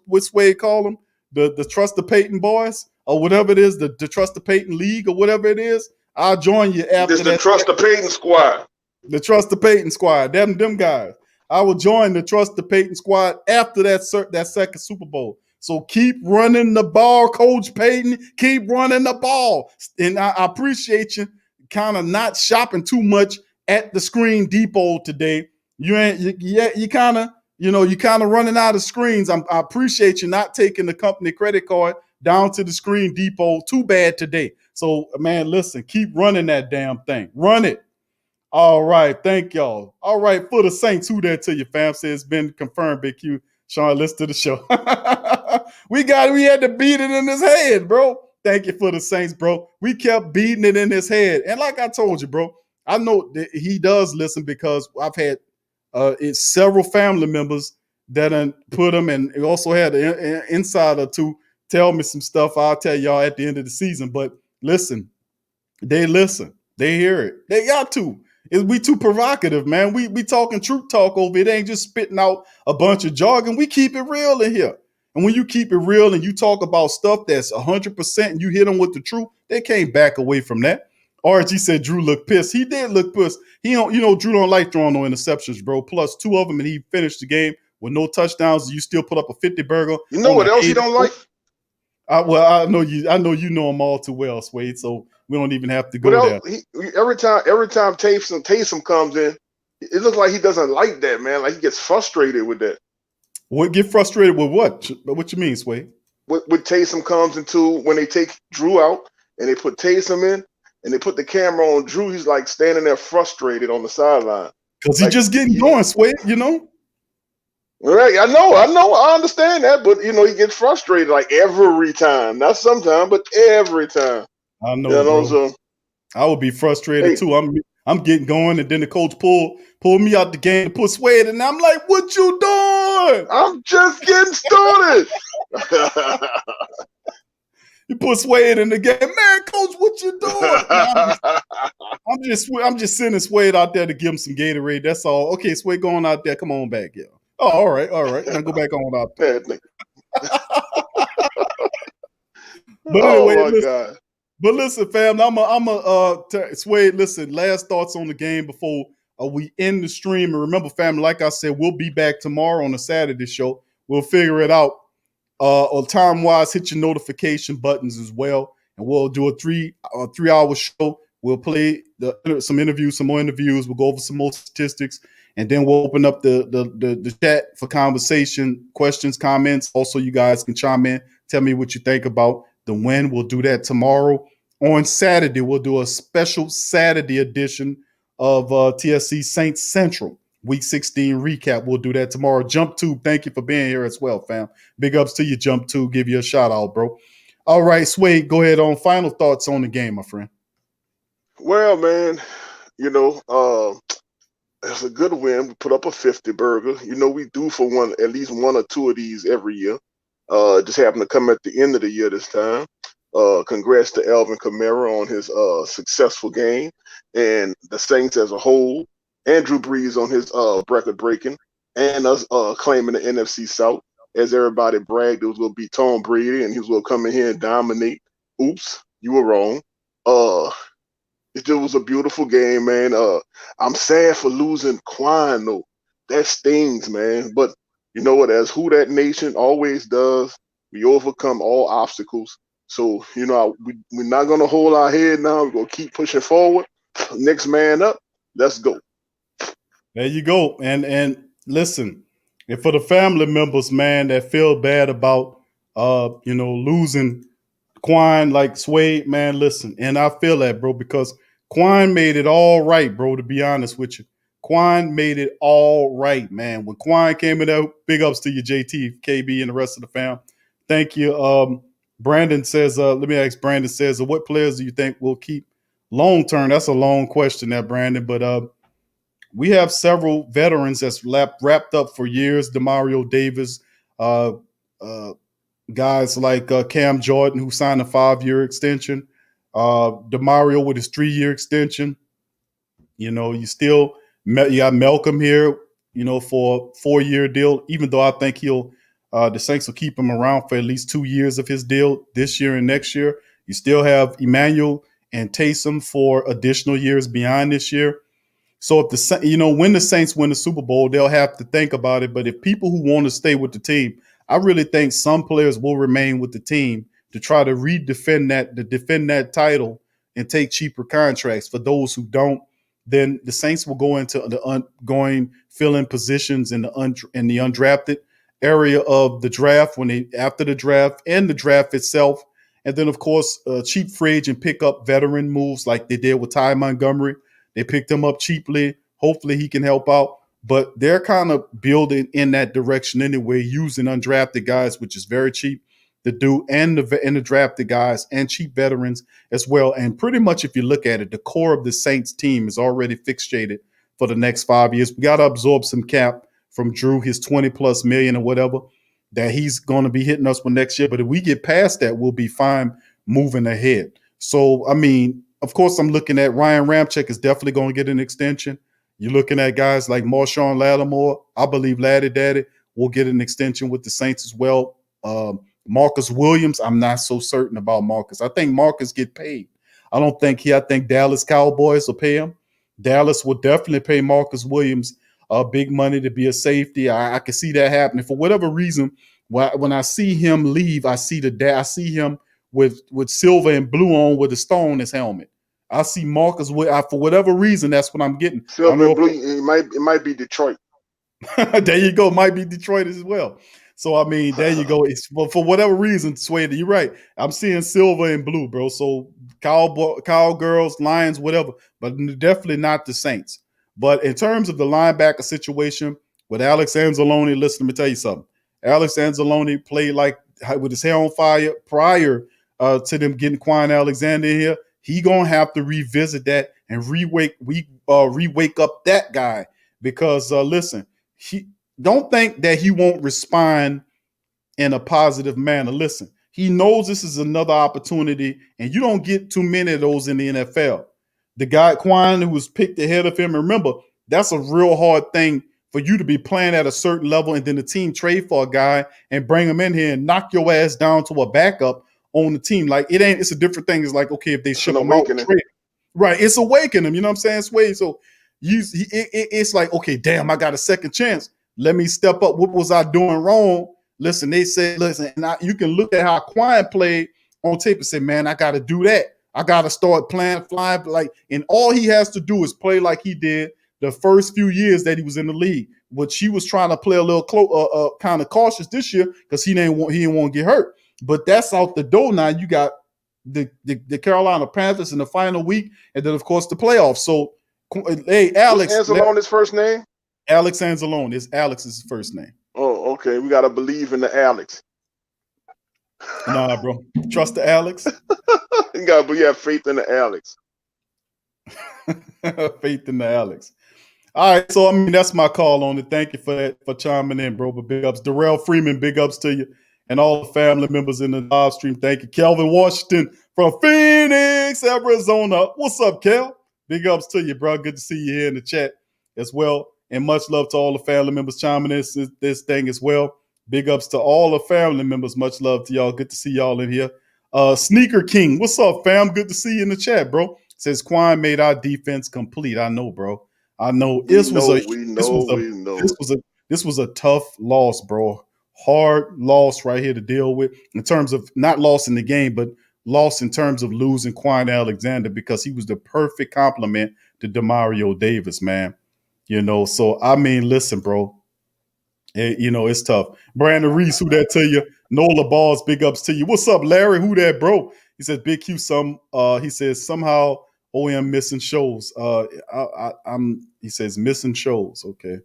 What's way call them? The Trust the Payton boys or whatever it is, the Trust the Payton League or whatever it is. I'll join you after that. The Trust the Payton squad. The Trust the Payton squad. Them guys. I will join the Trust the Payton squad after that second Super Bowl. So keep running the ball, Coach Payton. Keep running the ball. And I appreciate you kind of not shopping too much at the Screen Depot today. You kind of running out of screens. I appreciate you not taking the company credit card down to the Screen Depot. Too bad today. So, man, listen, keep running that damn thing. Run it. All right. Thank y'all. All right. For the Saints, who that to you, fam? Says it's been confirmed, Big Q. Sean, listen to the show. We had to beat it in his head, bro. Thank you for the Saints, bro. We kept beating it in his head. And like I told you, bro, I know that he does listen because I've had several family members that put him, and also had an insider to tell me some stuff I'll tell y'all at the end of the season. But listen, they listen. They hear it. They got to. We too provocative, man. We talking truth talk over it. It ain't just spitting out a bunch of jargon. We keep it real in here. And when you keep it real and you talk about stuff that's 100% and you hit them with the truth, they can't back away from that. RG said Drew looked pissed. He did look pissed. Drew don't like throwing no interceptions, bro. Plus 2 of them, and he finished the game with no touchdowns. You still put up a 50 burger. You know what else he don't like? I know you know him all too well, Swade. So we don't even have to go there. Every time Taysom comes in, it looks like he doesn't like that, man. Like he gets frustrated with that. What get frustrated with what? What you mean, Swade? With Taysom comes into when they take Drew out and they put Taysom in and they put the camera on Drew, he's like standing there frustrated on the sideline. Because he's just getting going, Swade, you know? Right, I know, I understand that, but he gets frustrated like every time. Not sometimes, but every time. I know. So, I would be frustrated too. I'm getting going, and then the coach pull me out the game to put Swade, and I'm like, "What you doing? I'm just getting started." You put Swade in the game, man. Coach, what you doing? I'm just sending Swade out there to give him some Gatorade. That's all. Okay, Swade going out there. Come on back, yeah. Oh, all right. Now go back on out there. But anyway, God. But listen, fam, Swade, listen, last thoughts on the game before we end the stream. And remember, fam, like I said, we'll be back tomorrow on the Saturday show. We'll figure it out. Or time-wise, hit your notification buttons as well. And we'll do a 3-hour show. We'll play some more interviews. We'll go over some more statistics. And then we'll open up the chat for conversation, questions, comments. Also, you guys can chime in. Tell me what you think about the win. We'll do that tomorrow. On Saturday, we'll do a special Saturday edition of TSC Saints Central Week 16 recap. We'll do that tomorrow. Jump Tube, thank you for being here as well, fam. Big ups to you, Jump Tube. Give you a shout out, bro. All right, Swade, go ahead on final thoughts on the game, my friend. Well, man, it's a good win. We put up a 50 burger. We do for at least one or two of these every year. Just happened to come at the end of the year this time. Congrats to Alvin Kamara on his successful game, and the Saints as a whole. Andrew Brees on his record breaking, and us claiming the NFC South. As everybody bragged, it was going to be Tom Brady, and he was going to come in here and dominate. Oops, you were wrong. It just was a beautiful game, man. I'm sad for losing Quan, though. That stings, man. But you know what? As Who That Nation always does, we overcome all obstacles. So, we're not going to hold our head now. We're going to keep pushing forward. Next man up. Let's go. There you go. And listen, and for the family members, man, that feel bad about, losing Quan like Suede, man, listen. And I feel that, bro, because Quan made it all right, bro, to be honest with you. Quan made it all right, man. When Quan came in there, big ups to you, JT, KB, and the rest of the fam. Thank you. Brandon says, let me ask Brandon says, what players do you think will keep long term? That's a long question there, Brandon. But we have several veterans that's wrapped up for years. Demario Davis, guys like Cam Jordan, who signed a 5-year extension. Demario with his 3-year extension. You got Malcolm here, for a 4-year deal, even though I think the Saints will keep him around for at least 2 years of his deal this year and next year. You still have Emmanuel and Taysom for additional years beyond this year. So when the Saints win the Super Bowl, they'll have to think about it. But if people who want to stay with the team, I really think some players will remain with the team to try to defend that title and take cheaper contracts. For those who don't, then the Saints will go into the fill-in positions in the undrafted area of the draft after the draft and the draft itself. And then, of course, cheap free agent pick up veteran moves like they did with Ty Montgomery. They picked him up cheaply. Hopefully he can help out. But they're kind of building in that direction anyway, using undrafted guys, which is very cheap to do, and the drafted guys and cheap veterans as well. And pretty much if you look at it, the core of the Saints team is already fixated for the next 5 years. We got to absorb some cap from Drew, his 20+ million or whatever that he's going to be hitting us with next year. But if we get past that, we'll be fine moving ahead. So, I mean, of course, I'm looking at Ryan Ramczyk is definitely going to get an extension. You're looking at guys like Marshawn Lattimore. I believe Laddie Daddy will get an extension with the Saints as well. Marcus Williams, I'm not so certain about Marcus. I think Marcus get paid. I think Dallas Cowboys will pay him. Dallas will definitely pay Marcus Williams big money to be a safety. I can see that happening. For whatever reason, when I see him leave, I see him with silver and blue on with a star on his helmet. I see Marcus for whatever reason. That's what I'm getting. Silver and blue. It might be Detroit. There you go. Might be Detroit as well. So I mean, there you go. It's for whatever reason, Swade, you're right. I'm seeing silver and blue, bro. So Cowgirls, Lions, whatever, but definitely not the Saints. But in terms of the linebacker situation with Alex Anzalone, listen, let me tell you something. Alex Anzalone played like with his hair on fire prior to them getting Quan Alexander in here. He gonna have to revisit that and re-wake up that guy because listen, he don't think that he won't respond in a positive manner. Listen, he knows this is another opportunity, and you don't get too many of those in the NFL. The guy Quan who was picked ahead of him, remember, that's a real hard thing for you to be playing at a certain level and then the team trade for a guy and bring him in here and knock your ass down to a backup on the team. Like it's a different thing. It's like, okay, if they ship him out, right? It's awakening him. You know what I'm saying, Sway? So it's like, okay, damn, I got a second chance. Let me step up. What was I doing wrong? Listen, they said, listen, and you can look at how Quan played on tape and say, man, I got to do that. I got to start flying, and all he has to do is play like he did the first few years that he was in the league. But she was trying to play a little kind of cautious this year because he didn't want to get hurt. But that's out the door now. You got the Carolina Panthers in the final week, and then of course the playoffs. So, hey, Alex, Anzalone's first name? Alex Anzalone is Alex's first name. Oh, okay. We gotta believe in the Alex. Nah, bro. Trust the Alex. You have faith in the Alex. Faith in the Alex. All right, so I mean that's my call on it. Thank you for chiming in, bro. But big ups, Darrell Freeman. Big ups to you. and all the family members in the live stream. Thank you. Kelvin Washington from Phoenix, Arizona. What's up, Kel? Big ups to you, bro. Good to see you here in the chat as well. And much love to all the family members chiming in this thing as well. Big ups to all the family members. Much love to y'all. Good to see y'all in here. Sneaker King, what's up, fam? Good to see you in the chat, bro. Says Quine made our defense complete. I know, bro. I know. This was a tough loss, bro. Hard loss right here to deal with in terms of not loss in the game, but loss in terms of losing Quine Alexander because he was the perfect complement to Demario Davis, man. You know, so I mean, listen, bro. It's tough. Brandon Reese, who that to you? Nola Balls, big ups to you. What's up, Larry? Who that, bro? He says, Big Q, he says, somehow OM missing shows. He says, missing shows. Okay.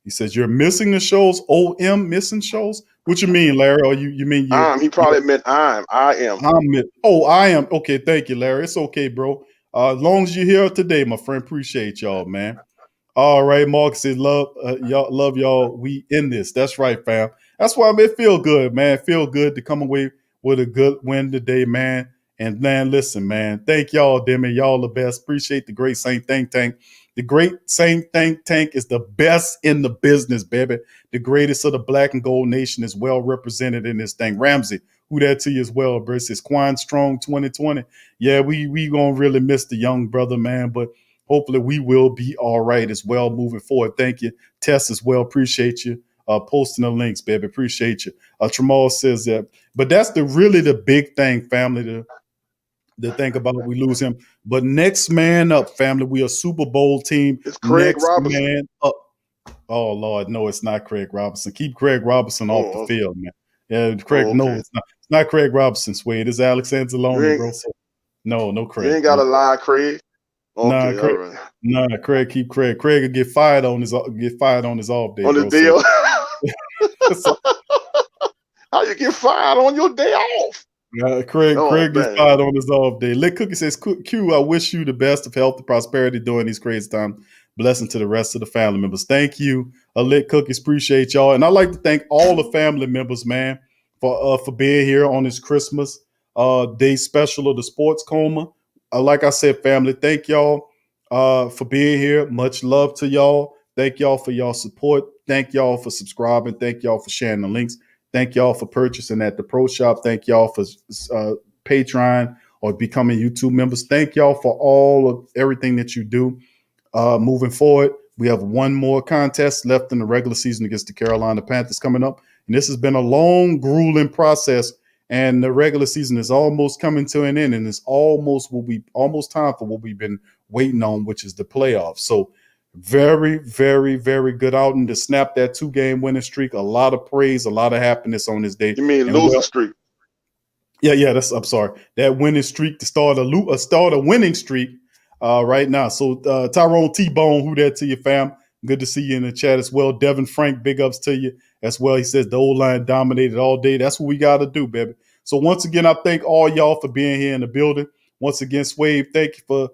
He says, you're missing the shows? OM missing shows? What you mean, Larry? Or you mean you? He probably meant I am. I am. Okay, thank you, Larry. It's okay, bro. As long as you're here today, my friend, appreciate y'all, man. All right, Mark says, love y'all. We in this. That's right, fam. That's why it feel good, man. Feel good to come away with a good win today, man. And man, listen, man. Thank y'all, Demi. Y'all the best. Appreciate the great Saint Think Tank. The great Saint Think Tank is the best in the business, baby. The greatest of the Black and Gold Nation is well represented in this thing. Ramsey, who that to you as well, bro? It says Quine Strong 2020. Yeah, we gonna really miss the young brother, man, but hopefully we will be all right as well moving forward. Thank you. Tess as well. Appreciate you posting the links, baby. Appreciate you. Tramal says that. But that's really the big thing, family, to think about. We lose him. But next man up, family. We a Super Bowl team. It's Craig next Robinson. Man up. Oh, Lord. No, it's not Craig Robinson. Keep Craig Robinson off the field, man. Yeah, Craig. No, it's not. It's not Craig Robinson, Swade. It's Alexander Loney, bro. So, no Craig. You ain't got to lie, Craig. Okay, Craig, all right. Craig, keep Craig. Craig will get fired on his off day. On the deal. How you get fired on your day off? Craig gets fired on his off day. Lit Cookie says, Q, I wish you the best of health and prosperity during these crazy times. Blessing to the rest of the family members. Thank you, Lit Cookies. Appreciate y'all. And I'd like to thank all the family members, man, for being here on this Christmas day special of the Sports Coma. Like I said, family, thank y'all for being here. Much love to y'all. Thank y'all for y'all support. Thank y'all for subscribing. Thank y'all for sharing the links. Thank y'all for purchasing at the Pro Shop. Thank y'all for Patreon or becoming YouTube members. Thank y'all for all of everything that you do. Moving forward, we have one more contest left in the regular season against the Carolina Panthers coming up. And this has been a long, grueling process. And the regular season is almost coming to an end, and it's almost time for what we've been waiting on, which is the playoffs. So very, very, very good outing to snap that 2-game winning streak. A lot of praise, a lot of happiness on this day. You mean losing streak? Yeah. I'm sorry. That winning streak to start a winning streak right now. So Tyrone T-Bone, who that to you, fam? Good to see you in the chat as well. Devin Frank, big ups to you as well. He says the O-line dominated all day. That's what we got to do, baby. So once again, I thank all y'all for being here in the building. Once again, Swave, thank you for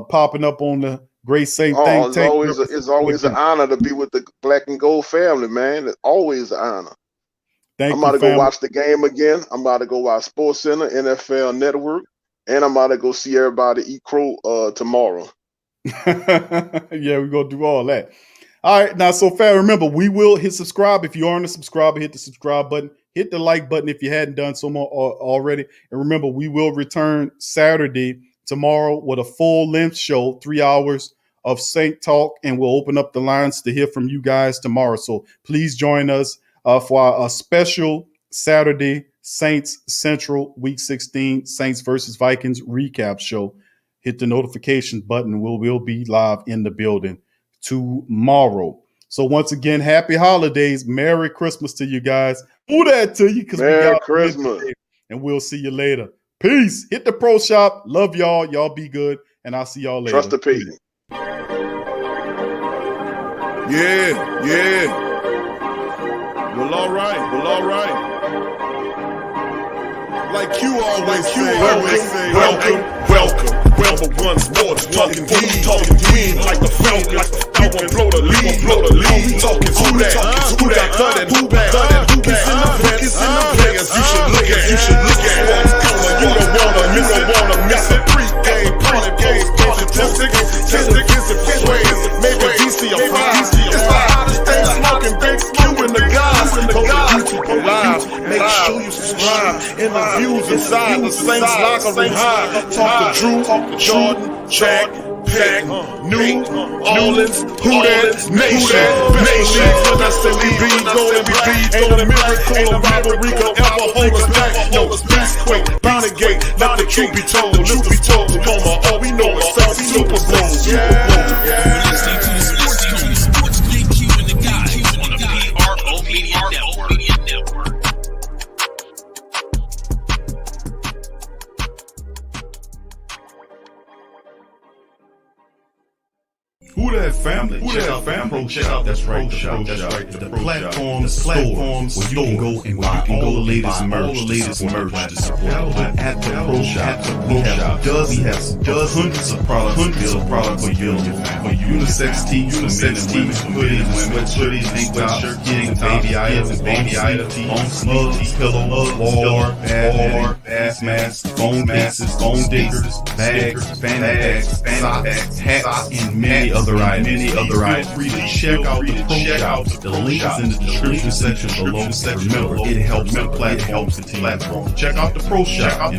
popping up on the Great Saint Think Tank. It's always an honor to be with the Black and Gold family, man. It's always an honor. I'm about to go watch the game again. I'm about to go watch SportsCenter, NFL Network, and I'm about to go see everybody eat crow tomorrow. Yeah, we're going to do all that. All right, now, so far, remember, we will hit subscribe. If you aren't a subscriber, hit the subscribe button. Hit the like button if you hadn't done so more already. And remember, we will return Saturday, tomorrow, with a full-length show, 3 hours of Saint Talk, and we'll open up the lines to hear from you guys tomorrow. So please join us for our special Saturday Saints Central Week 16 Saints versus Vikings recap show. Hit the notification button. We'll be live in the building tomorrow. So once again, happy holidays. Merry Christmas to you guys. Who that to you? Merry Christmas. And we'll see you later. Peace. Hit the Pro Shop. Love y'all. Y'all be good. And I'll see y'all later. Trust the Payton. Yeah. Well, all right. Like you always say, welcome. Number one sports talking we ain't like the Falcons. We gon' blow the lead. We talking who that, cut it, who gets in the interviews inside the Saints locker room high. Talk to Drew, Jordan, Jack, Pack, New Orleans, who that nation. Nation. When I say we be golden black, ain't a miracle or robbery could ever hold us back. No, Beastquake, Bounty Gate, let the truth be told. The truth be told, Tacoma, all we know is South Super Bowl. You're listening to the Sports Coma, Sports Big Q and the guys on the PRO Media Network. Who that family? Who that family? Check out that's right. The platform stores where you can go and buy all the latest merch to support at the Pro Shop. We have hundreds of products for you. For unisex tees, hoodies, sweatshirts, sweatshirts, baby items, on smugs, pillows, floor, bath masks, phone cases, phone diggers, bags, fanny bags, socks, hats, and many other items. Feel free to check out the Pro Shop. The link is in the description section below. Remember, it helps the platform. Check out the Pro Shop.